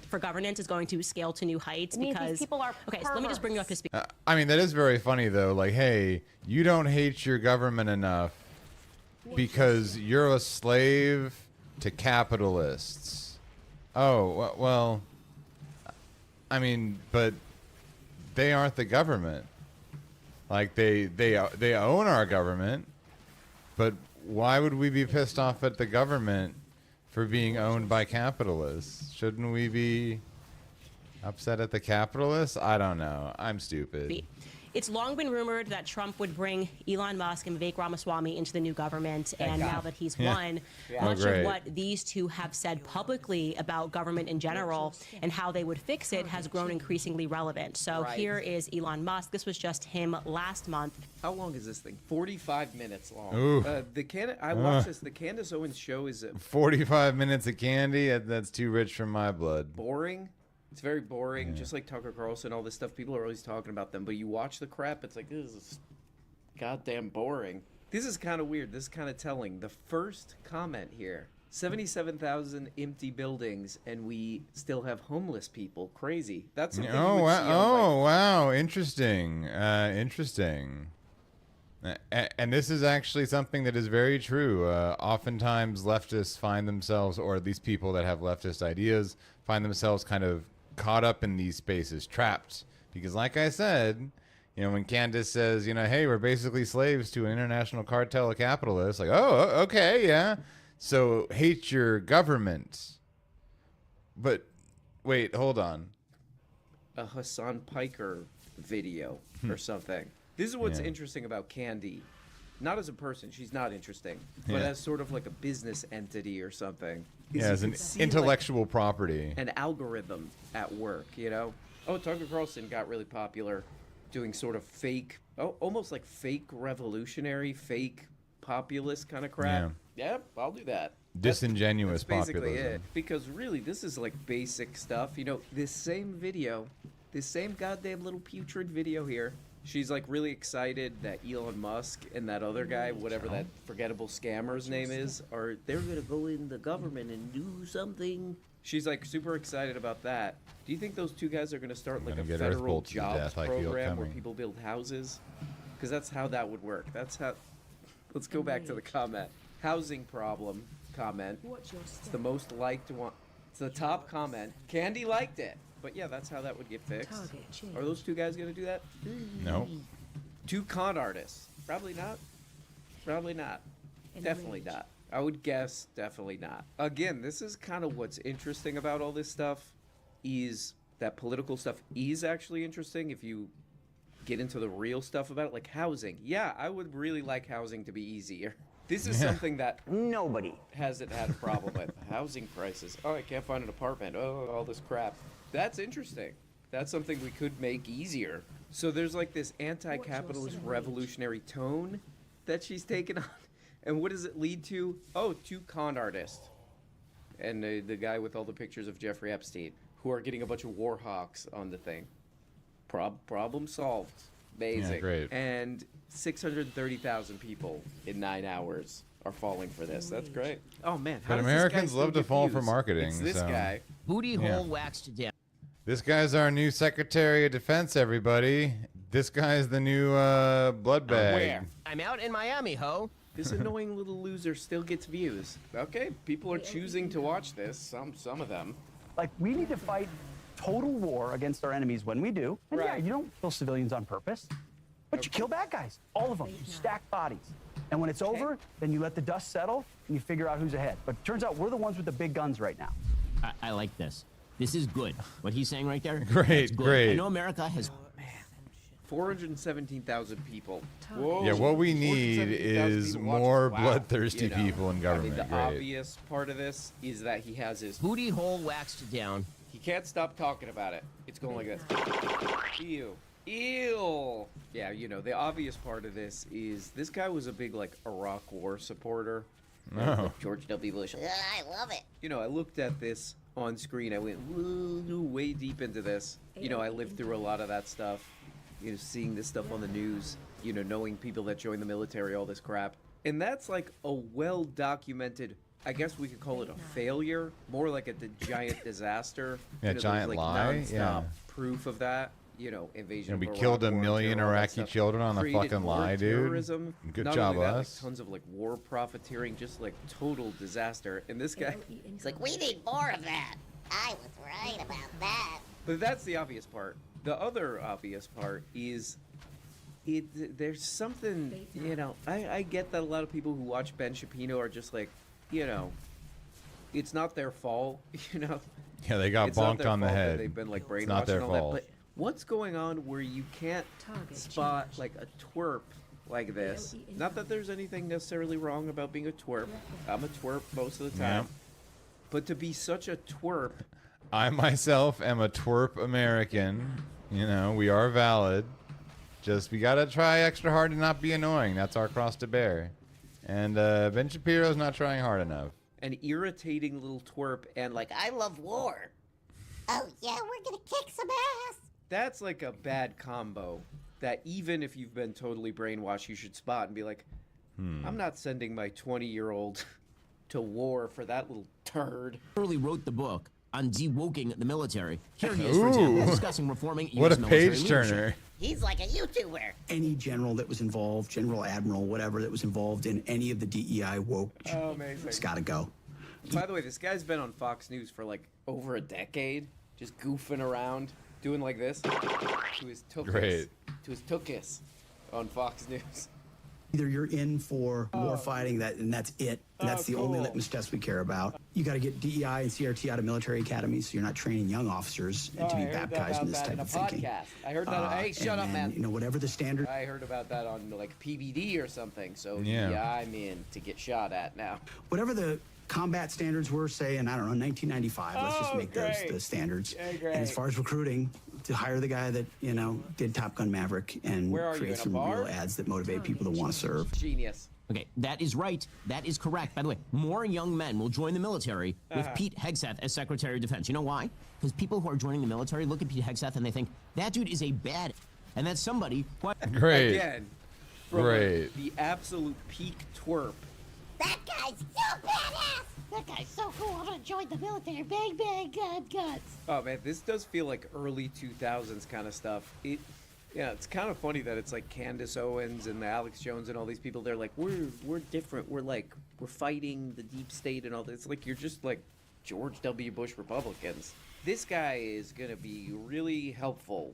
is going to scale to new heights means these because people are okay. So let me just bring you up to speed. I mean, that is very funny though. Like, hey, you don't hate your government enough because you're a slave to capitalists. Oh, well, I mean, but they aren't the government. Like, they own our government, but why would we be pissed off at the government for being owned by capitalists? Shouldn't we be upset at the capitalists? I don't know. I'm stupid. It's long been rumored that Trump would bring Elon Musk and Vivek Ramaswamy into the new government, and now that he's won, much of what these two have said publicly about government in general and how they would fix it has grown increasingly relevant. So here is Elon Musk. This was just him last month. How long is this thing? 45 minutes long. Ooh. I watched this. The Candace Owens show is 45 minutes of candy? That's too rich for my blood. boring. It's very boring, just like Tucker Carlson, all this stuff. People are always talking about them, but you watch the crap, it's like, this is goddamn boring. This is kind of weird. This is kind of telling. The first comment here, 77,000 empty buildings, and we still have homeless people. Crazy. That's something you would see on, Wow. Interesting. Interesting. And this is actually something that is very true. Oftentimes leftists find themselves, or at least people that have leftist ideas, find themselves kind of caught up in these spaces, trapped. Because like I said, you know, when Candace says, you know, hey, we're basically slaves to an international cartel of capitalists, like, oh, okay, yeah. So hate your government. But wait, hold on. a Hassan Piker video or something. This is what's interesting about Candy. Not as a person, she's not interesting, but as sort of like a business entity or something. Yeah, as an intellectual property. An algorithm at work, you know? Oh, Tucker Carlson got really popular doing sort of fake, almost like fake revolutionary, fake populist kind of crap. Yeah, I'll do that. Disingenuous that's basically populism. it. Because really, this is like basic stuff. You know, this same video, this same goddamn little putrid video here, she's like really excited that Elon Musk and that other guy, whatever that forgettable scammer's name is, they're gonna go in the government and do something. She's like super excited about that. Do you think those two guys are gonna start like a federal jobs program where people build houses? Because that's how that would work. That's how. Let's go back to the comment. Housing problem comment. It's the most liked one. It's the top comment. Candy liked it. But yeah, that's how that would get fixed. Are those two guys gonna do that? No. Two con artists. Probably not. Probably not. Definitely not. I would guess definitely not. Again, this is kind of what's interesting about all this stuff, is that political stuff is actually interesting if you get into the real stuff about it, like housing. Yeah, I would really like housing to be easier. This is something that nobody hasn't had a problem with. Housing prices. Oh, I can't find an apartment. Oh, all this crap. That's interesting. That's something we could make easier. So there's like this anti-capitalist revolutionary tone that she's taken on. And what does it lead to? Oh, two con artists. And the guy with all the pictures of Jeffrey Epstein, who are getting a bunch of war hawks on the thing. Problem solved. Amazing. Yeah, great. And 630,000 people in 9 hours are falling for this. That's great. Oh, man. But Americans love to fall for marketing. It's this guy. Booty hole waxed down. This guy's our new Secretary of Defense, everybody. This guy's the new blood bag. Where? I'm out in Miami, ho. This annoying little loser still gets views. Okay, people are choosing to watch this. Some of them. Like, we need to fight total war against our enemies when we do. And yeah, you don't kill civilians on purpose, but you kill bad guys, all of them. You stack bodies. And when it's over, then you let the dust settle and you figure out who's ahead. But it turns out we're the ones with the big guns right now. I like this. This is good. What he's saying right there? Great, great. I know America has... 417,000 people. Whoa. Yeah, what we need is more bloodthirsty people in government. I mean, the Great. obvious part of this is that he has his booty hole waxed down. He can't stop talking about it. It's going like this. Ew. Ew. Yeah, you know, the obvious part of this is this guy was a big, like, Iraq War supporter. Oh. George W. Bush. I love it. You know, I looked at this on screen. I went way deep into this. You know, I lived through a lot of that stuff. You know, seeing this stuff on the news, you know, knowing people that join the military, all this crap. And that's like a well-documented, I guess we could call it a failure, more like a giant disaster. Yeah, you know, giant like lie, nonstop proof of that. You know, invasion And we of Iraq, killed a war, million terror, all that Iraqi stuff. children on a Created fucking more lie, dude. terrorism. Good Not job, only that, us. Like, tons of like war profiteering, just like total disaster. And this guy, He's like, we need more of that. I was right about that. but that's the obvious part. The other obvious part is there's something, you know, I get that a lot of people who watch Ben Shapiro are just like, you know, it's not their fault, you know. Yeah, they got It's not bonked their on the fault that head. They've been like It's brainwashed not their and all fault. that. But what's going on where you can't spot like a twerp like this? Not that there's anything necessarily wrong about being a twerp. I'm a twerp most of the time. Yeah. But to be such a twerp, I myself am a twerp American. You know, we are valid. Just we gotta try extra hard to not be annoying. That's our cross to bear. And Ben Shapiro's not trying hard enough. an irritating little twerp, and like, I love war. Oh yeah, we're gonna kick some ass. That's like a bad combo that even if you've been totally brainwashed, you should spot and be like, I'm not sending my 20-year-old to war for that little turd. Early wrote the book on de-woking the military. Here he is, for example, discussing reforming What US a military page leadership. turner. He's like a YouTuber. Any general that was involved, general, admiral, whatever, that was involved in any of the DEI woke, Oh, amazing. it's got to go. By the way, this guy's been on Fox News for like over a decade, just goofing around, doing like this to his tuchus. Great. To his tuchus on Fox News. Either you're in for war fighting, and that's it. And that's the only litmus test we care about. You got to get DEI and CRT out of military academies, so you're not training young officers to be baptized in this type of thinking. Podcast. I heard that. Hey, shut up, man. You know, whatever the standard. I heard about that on like PBD or something. So Yeah. yeah, I'm in to get shot at now. Whatever the combat standards were, say, in, I don't know, 1995. Let's just make those great. the standards. Yeah, great. And as far as recruiting, to hire the guy that, you know, did Top Gun Maverick and Where are you, create in a some bar? real ads that motivate people to want to serve. Genius. Okay, that is right. That is correct. By the way, more young men will join the military with Pete Hegseth as Secretary of Defense. You know why? Because people who are joining the military look at Pete Hegseth and they think, that dude is a bad... And that's somebody... Great. Again, from Great. the absolute peak twerp. That guy's so badass. That guy's so cool. I'm gonna join the military. Bang, bang, guns. Oh man, this does feel like early 2000s kind of stuff. Yeah, it's kind of funny that it's like Candace Owens and the Alex Jones and all these people. They're like, we're different. We're fighting the deep state and all this. It's like you're just like George W. Bush Republicans. This guy is gonna be really helpful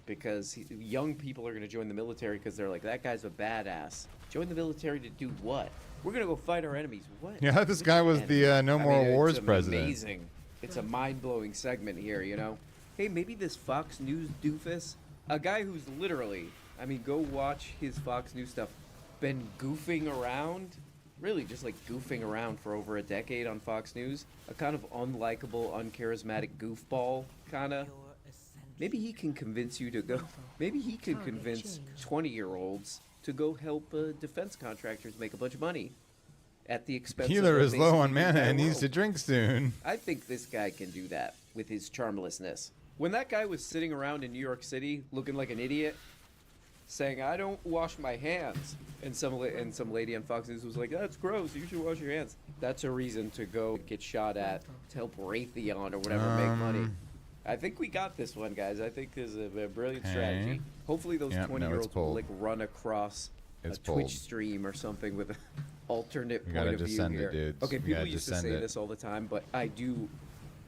because young people are gonna join the military because they're like, that guy's a badass. Join the military to do what? We're gonna go fight our enemies. What? Yeah, this guy was the No More Wars it's president. Amazing. It's a mind-blowing segment here, you know. Hey, maybe this Fox News doofus, a guy who's literally, I mean, go watch his Fox News stuff, been goofing around, really just like goofing around for over a decade on Fox News, a kind of unlikable, uncharismatic goofball, kind of. Maybe he can convince you to go. Maybe he can convince 20-year-olds to go help defense contractors make a bunch of money at the expense Healer of is low on basically the mana entire and needs world. to drink soon. I think this guy can do that with his charmlessness. When that guy was sitting around in New York City looking like an idiot, saying, I don't wash my hands, and some lady on Fox News was like, that's gross, you should wash your hands. That's a reason to go get shot at, to help Raytheon or whatever make money. I think we got this one, guys. I think this is a brilliant strategy. Hopefully those Yep, no, it's 20-year-olds will pulled. like run across It's a pulled. Twitch stream or something with an alternate You point gotta of just view send it, here. dudes. Okay, You people gotta used just to send say it. this all the time, but I do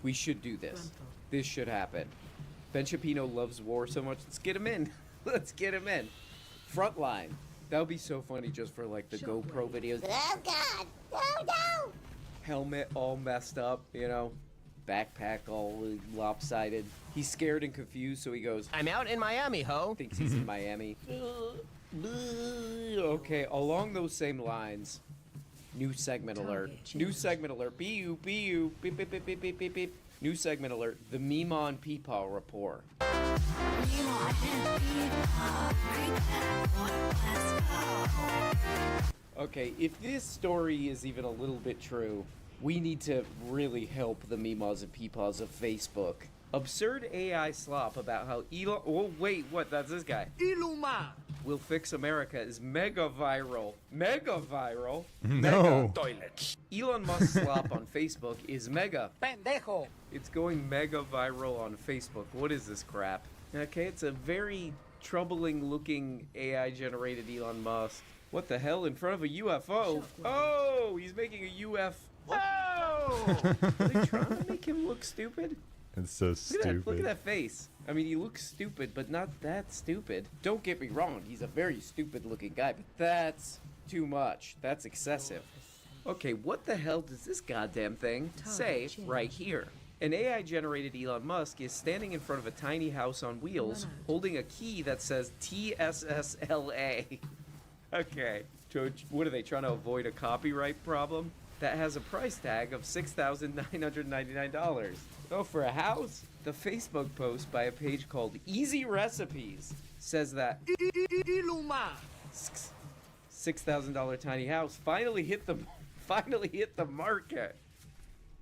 We should do this. This should happen. Ben Shapiro loves war so much. Let's get him in. Let's get him in. Frontline. That would be so funny just for like the GoPro videos. Oh, God. Oh, no. Helmet all messed up, you know. Backpack all lopsided. He's scared and confused, so he goes, I'm out in Miami, ho. Thinks he's in Miami. Okay, along those same lines, new segment alert. New segment alert. Beep, beep, beep, beep, beep, beep, beep, beep, beep. New segment alert. The Meemaw and Peepaw Rapport. Okay, if this story is even a little bit true, we need to really help the Meemaws and Peepaws of Facebook. Absurd AI slop about how Elon... Oh, wait, what? That's this guy. Iluma will fix America is mega viral. Mega viral? No. Mega toilets. Elon Musk slop on Facebook is mega. Pendejo. It's going mega viral on Facebook. What is this crap? Okay, it's a very troubling-looking AI-generated Elon Musk. What the hell? In front of a UFO? Oh, he's making a UFO. Are they trying to make him look stupid? It's so stupid. Look at that face. I mean, he looks stupid, but not that stupid. Don't get me wrong, he's a very stupid-looking guy, but that's too much. That's excessive. Okay, what the hell does this goddamn thing say right here? An AI-generated Elon Musk is standing in front of a tiny house on wheels, holding a key that says TSSLA. Okay, so what are they, trying to avoid a copyright problem? That has a price tag of $6,999. Oh, for a house? The Facebook post by a page called Easy Recipes says that $6,000 tiny house finally hit the market.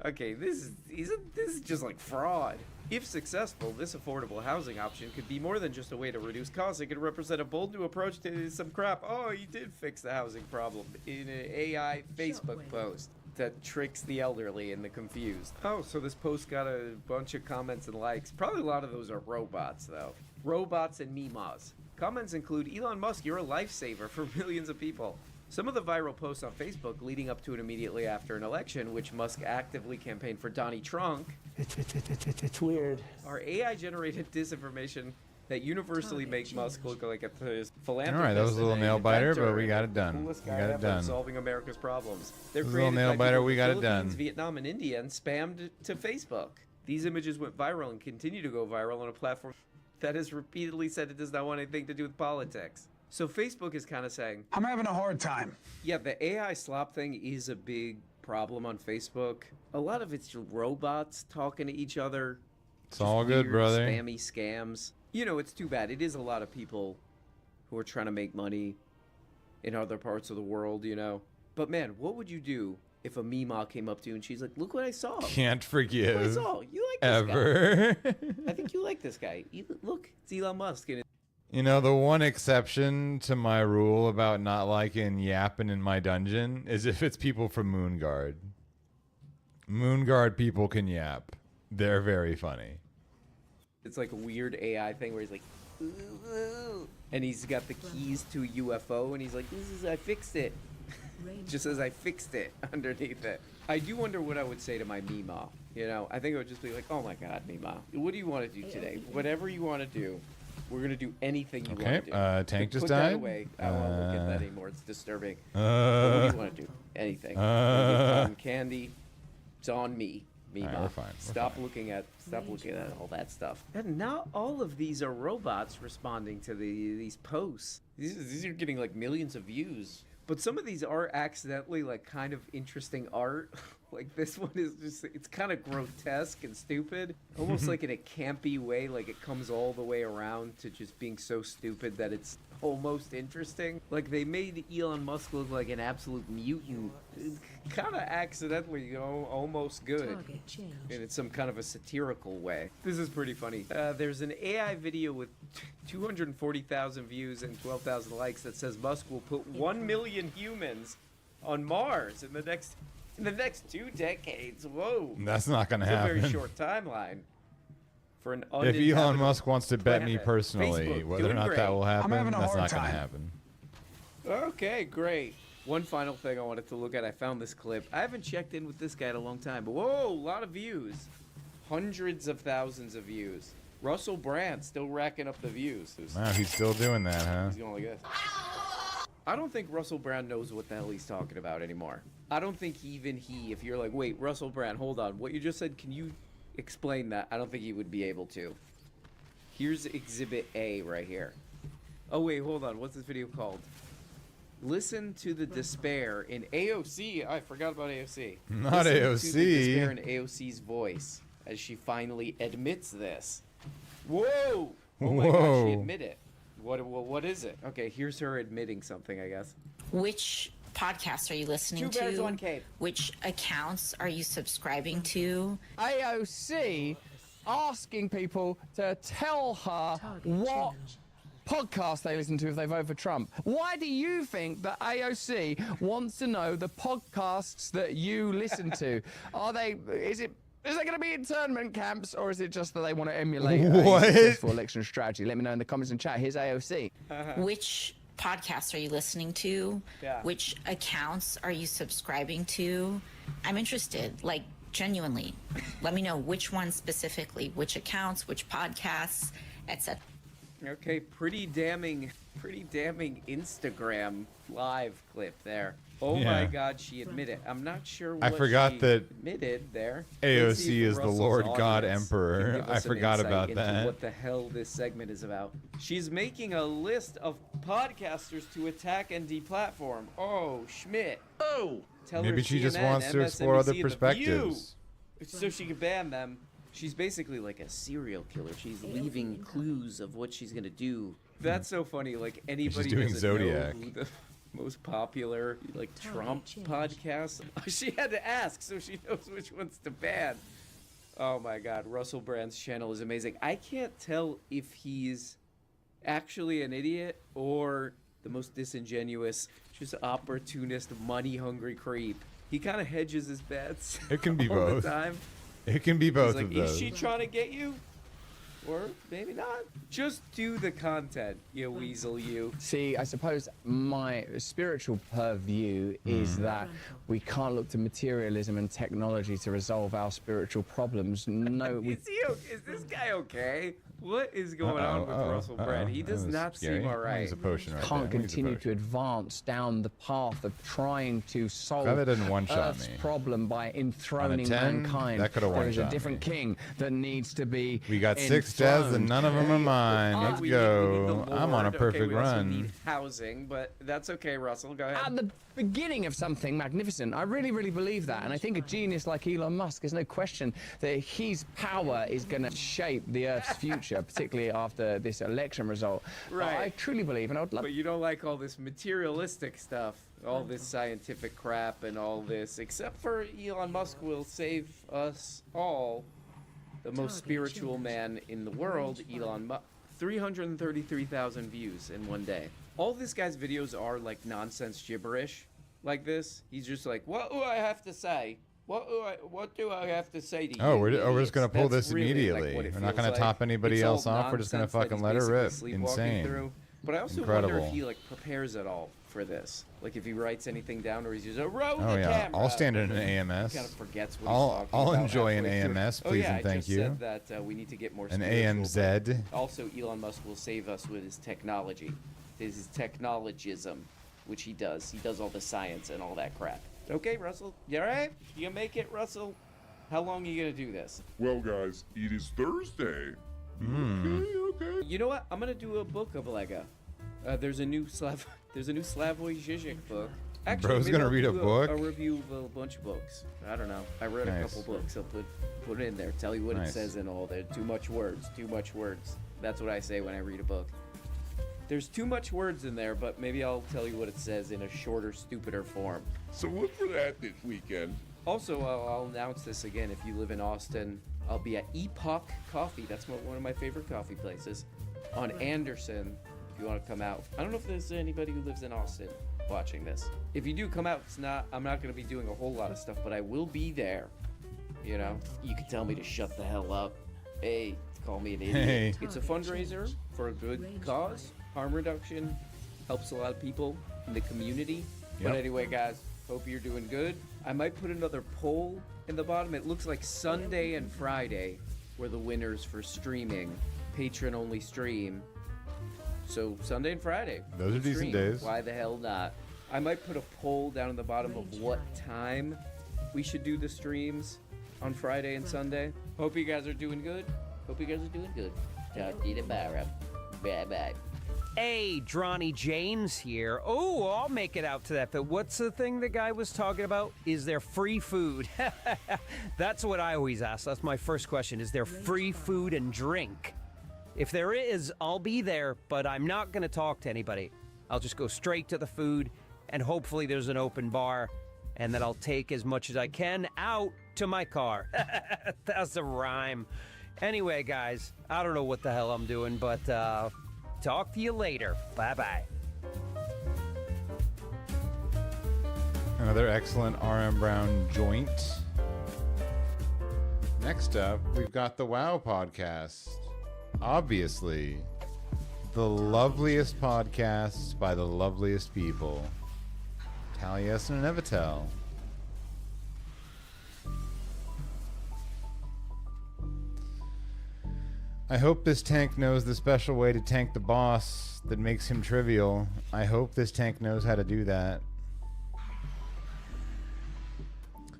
Okay, this is just like fraud. If successful, this affordable housing option could be more than just a way to reduce costs. It could represent a bold new approach to some crap. Oh, you did fix the housing problem in an AI Facebook post that tricks the elderly and the confused. Oh, so this post got a bunch of comments and likes. Probably a lot of those are robots, though. Robots and Meemaws. Comments include, Elon Musk, you're a lifesaver for millions of people. Some of the viral posts on Facebook leading up to and immediately after an election, which Musk actively campaigned for Donnie Trump, It's weird. are AI-generated disinformation that universally make Musk look like a philanthropist. All right, that was a little and nail biter, inventor but we got it and the done. coolest We guy got it ever done. solving America's problems. They're This is a little created nail by biter, people we in got the it done. Philippines, Vietnam, and India, and spammed to Facebook. These images went viral and continue to go viral on a platform that has repeatedly said it does not want anything to do with politics. So Facebook is kind of saying, I'm having a hard time. yeah, the AI slop thing is a big problem on Facebook. A lot of it's robots talking to each other. It's all good, brother. Spammy scams. You know, it's too bad. It is a lot of people who are trying to make money in other parts of the world, you know. But man, what would you do if a Meemaw came up to you and she's like, look what I saw. Can't Look what I forgive. saw. You like this Ever. guy. I think you like this guy. Look, it's Elon Musk. And You know, the one exception to my rule about not liking yapping in my dungeon is if it's people from Moonguard. Moonguard people can yap. They're very funny. it's like a weird AI thing where he's like, ooh, ooh, and he's got the keys to a UFO, and he's like, I fixed it. Just says I fixed it underneath it. I do wonder what I would say to my Meemaw. You know, I think it would just be like, oh my God, Meemaw, what do you want to do today? Whatever you want to do, we're going to do anything you want to do. Tank just Put died. that away. I don't want to look at that anymore. It's disturbing. What do you want to do? Anything. Cotton candy. It's on me. Meemaw. Right, we're fine. Stop looking at all that stuff. And not all of these are robots responding to these posts. These are getting like millions of views. But some of these are accidentally like kind of interesting art. Like this one is just, it's kind of grotesque and stupid. Almost like in a campy way, like it comes all the way around to just being so stupid that it's almost interesting. Like they made Elon Musk look like an absolute mutant. Kind of accidentally, you know, almost good. And it's some kind of a satirical way. This is pretty funny. There's an AI video with 240,000 views and 12,000 likes that says Musk will put 1 million humans on Mars in the next 2 decades. Whoa. That's not going to happen. It's a very short timeline for an If Elon Musk wants to bet me planet. personally Facebook, whether or doing not great. that will happen, having a that's hard not going to time. happen. Okay, great. One final thing I wanted to look at. I found this clip. I haven't checked in with this guy in a long time, but whoa, a lot of views. Hundreds of thousands of views. Russell Brand still racking up the views. Wow, he's still doing that, huh? He's going like this. I don't think Russell Brand knows what the hell he's talking about anymore. I don't think if you're like, wait, Russell Brand, hold on. What you just said, can you explain that? I don't think he would be able to. Here's Exhibit A right here. Oh, wait, hold on. What's this video called? Listen to the despair in AOC. I forgot about AOC. Not Listen AOC. To the despair in AOC's voice as she finally admits this. Whoa! Oh my God, she admitted it. What is it? Okay, here's her admitting something, I guess. Which podcasts are you listening Two Bears, to? One Cave. Which accounts are you subscribing to? AOC asking people to tell her what podcast they listen to if they vote for Trump. Why do you think that AOC wants to know the podcasts that you listen to? Is there going to be internment camps, or is it just that they want to emulate a successful election strategy? Let me know in the comments and chat. Here's AOC. Which podcasts are you listening to? Yeah. Which accounts are you subscribing to? I'm interested, like, genuinely. Let me know which ones specifically, which accounts, which podcasts, etc. Okay, pretty damning Instagram live clip there. Oh my God, she admitted. I'm not sure what I forgot she that admitted there. AOC is the Lord God Emperor. I forgot about that. What the hell this segment is about. She's making a list of podcasters to attack and deplatform. Oh, Schmidt. Oh. Tell Maybe her she just CNN, wants to explore other MSNBC, and The perspectives. View, so she can ban them. She's basically like a serial killer. She's leaving clues of what she's gonna do. That's so funny. Like anybody doing doesn't Zodiac. know who the most popular like Trump podcast. She had to ask, so she knows which ones to ban. Oh my God, Russell Brand's channel is amazing. I can't tell if he's actually an idiot or the most disingenuous, just opportunist, money-hungry creep. He kind of hedges his bets. It can be all both. the time. It can be both He's like, of those. is she trying to get you? Or maybe not. Just do the content, you weasel, you. See, I suppose my spiritual purview is that we can't look to materialism and technology to resolve our spiritual problems. No, we... Is this guy okay? What is going on with Russell Brand? He does not seem all right. He's a potion right Can't there. He's a continue potion. to advance down the path of trying to solve Glad that didn't one-shot Earth's me. problem by enthroning 10, mankind. that could've There is a one-shot different king that needs to be. We got 6 deaths and none of them are mine. Let's We go. need the I'm on a Lord. perfect Okay, we also run. need housing, but that's okay, Russell. Go ahead. At the beginning of something magnificent. I really, really believe that. And I think a genius like Elon Musk, there's no question that his power is going to shape the Earth's future, particularly after this election result. Right. But I truly believe, and I would love... But you don't like all this materialistic stuff, all this scientific crap and all this, except for Elon Musk will save us all. The most spiritual man in the world, Elon Musk. 333,000 views in one day. All this guy's videos are like nonsense gibberish like this. He's just like, what do I have to say? What do I have to say to you? Oh, we're just gonna pull That's this really, immediately. what it We're not feels gonna like. top anybody It's else all off. We're just gonna nonsense that fucking he's let her basically rip. sleepwalking Insane. through. But I also Incredible. wonder if he like prepares at all for this. Like if he writes anything down or he's just roll Oh the yeah, camera. I'll stand in an AMS. He kind of forgets what I'll he's talking I'll about enjoy an halfway through. AMS, Oh, please yeah, and I thank just you. said that we need to get more An spiritual, AMZ. but also, Elon Musk will save us with his technology, his technologism, which he does. He does all the science and all that crap. Okay, Russell, you all right? You gonna make it, Russell? How long are you gonna do this? Well, guys, it is Thursday. Okay. You know what? I'm gonna do a book of Lego. There's a new Slavoj Žižek book. Actually, Bro's maybe gonna I'll read a do book? A review of a bunch of books. I don't know. I read a Nice. couple books. I'll put it in there. Tell you what Nice. it says in all there. Too much words. Too much words. That's what I say when I read a book. There's too much words in there, but maybe I'll tell you what it says in a shorter, stupider form. So look for that this weekend. Also, I'll announce this again. If you live in Austin, I'll be at Epoch Coffee. That's one of my favorite coffee places on Anderson. If you want to come out, I don't know if there's anybody who lives in Austin watching this. If you do come out, I'm not going to be doing a whole lot of stuff, but I will be there. You know, you can tell me to shut the hell up. Hey, call me an idiot. Hey. It's a fundraiser for a good cause. Harm reduction helps a lot of people in the community. But Yep. anyway, guys, Hope you're doing good. I might put another poll in the bottom. It looks like Sunday and Friday were the winners for streaming, patron-only stream. So Sunday and Friday. Those are decent days. Why the hell not? I might put a poll down in the bottom of what time we should do the streams on Friday and Sunday. Hope you guys are doing good. Hope you guys are doing good. Talk to you tomorrow. Bye-bye. Hey, Dronny James here. Oh, I'll make it out to that. But what's the thing the guy was talking about? Is there free food? That's what I always ask. That's my first question. Is there free food and drink? If there is, I'll be there, but I'm not going to talk to anybody. I'll just go straight to the food, and hopefully there's an open bar, and then I'll take as much as I can out to my car. That's a rhyme. Anyway, guys, I don't know what the hell I'm doing, but talk to you later. Bye-bye. Another excellent RM Brown joint. Next up, we've got the WoW podcast. Obviously, the loveliest podcast by the loveliest people. Taliesin and Evitel. I hope this tank knows the special way to tank the boss that makes him trivial. I hope this tank knows how to do that.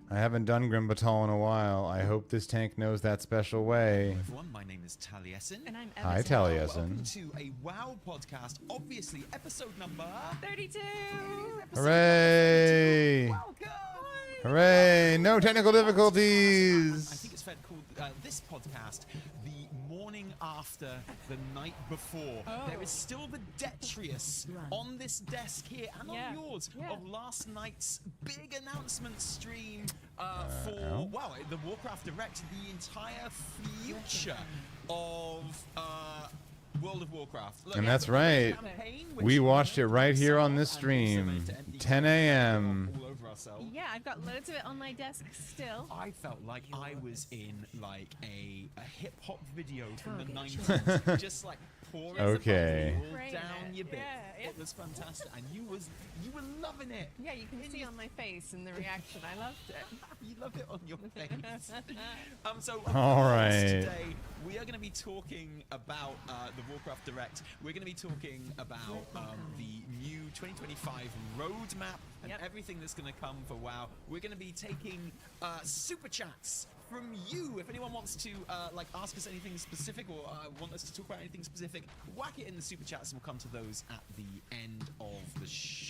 I haven't done Grimbatal in a while. I hope this tank knows that special way. Hello everyone, my name is Taliesin. And I'm Hi, Evitel. Taliesin. Welcome to a WoW podcast, obviously episode number 32. Hooray! Hooray! No technical difficulties! I think it's fair to call this podcast the morning after the night before. There is still the detritus on this desk here and on yours of last night's big announcement stream for, wow, the Warcraft Direct, the entire future of World of Warcraft. Look, And that's right. We watched it right here on this stream. 10 a.m. all over ourselves. Yeah, I've got loads of it on my desk still. I felt like I was in like a hip hop video from the 90s, just like pouring Okay. the all down your bit. It was fantastic, and you were loving it. Yeah, you can see on my face and the reaction. I loved it. You loved it on your face. So All right. today we are going to be talking about the Warcraft Direct. We're going to be talking about the new 2025 roadmap and everything that's going to come for WoW. We're going to be taking super chats from you. If anyone wants to like ask us anything specific or want us to talk about anything specific, whack it in the super chats and we'll come to those at the end of the show.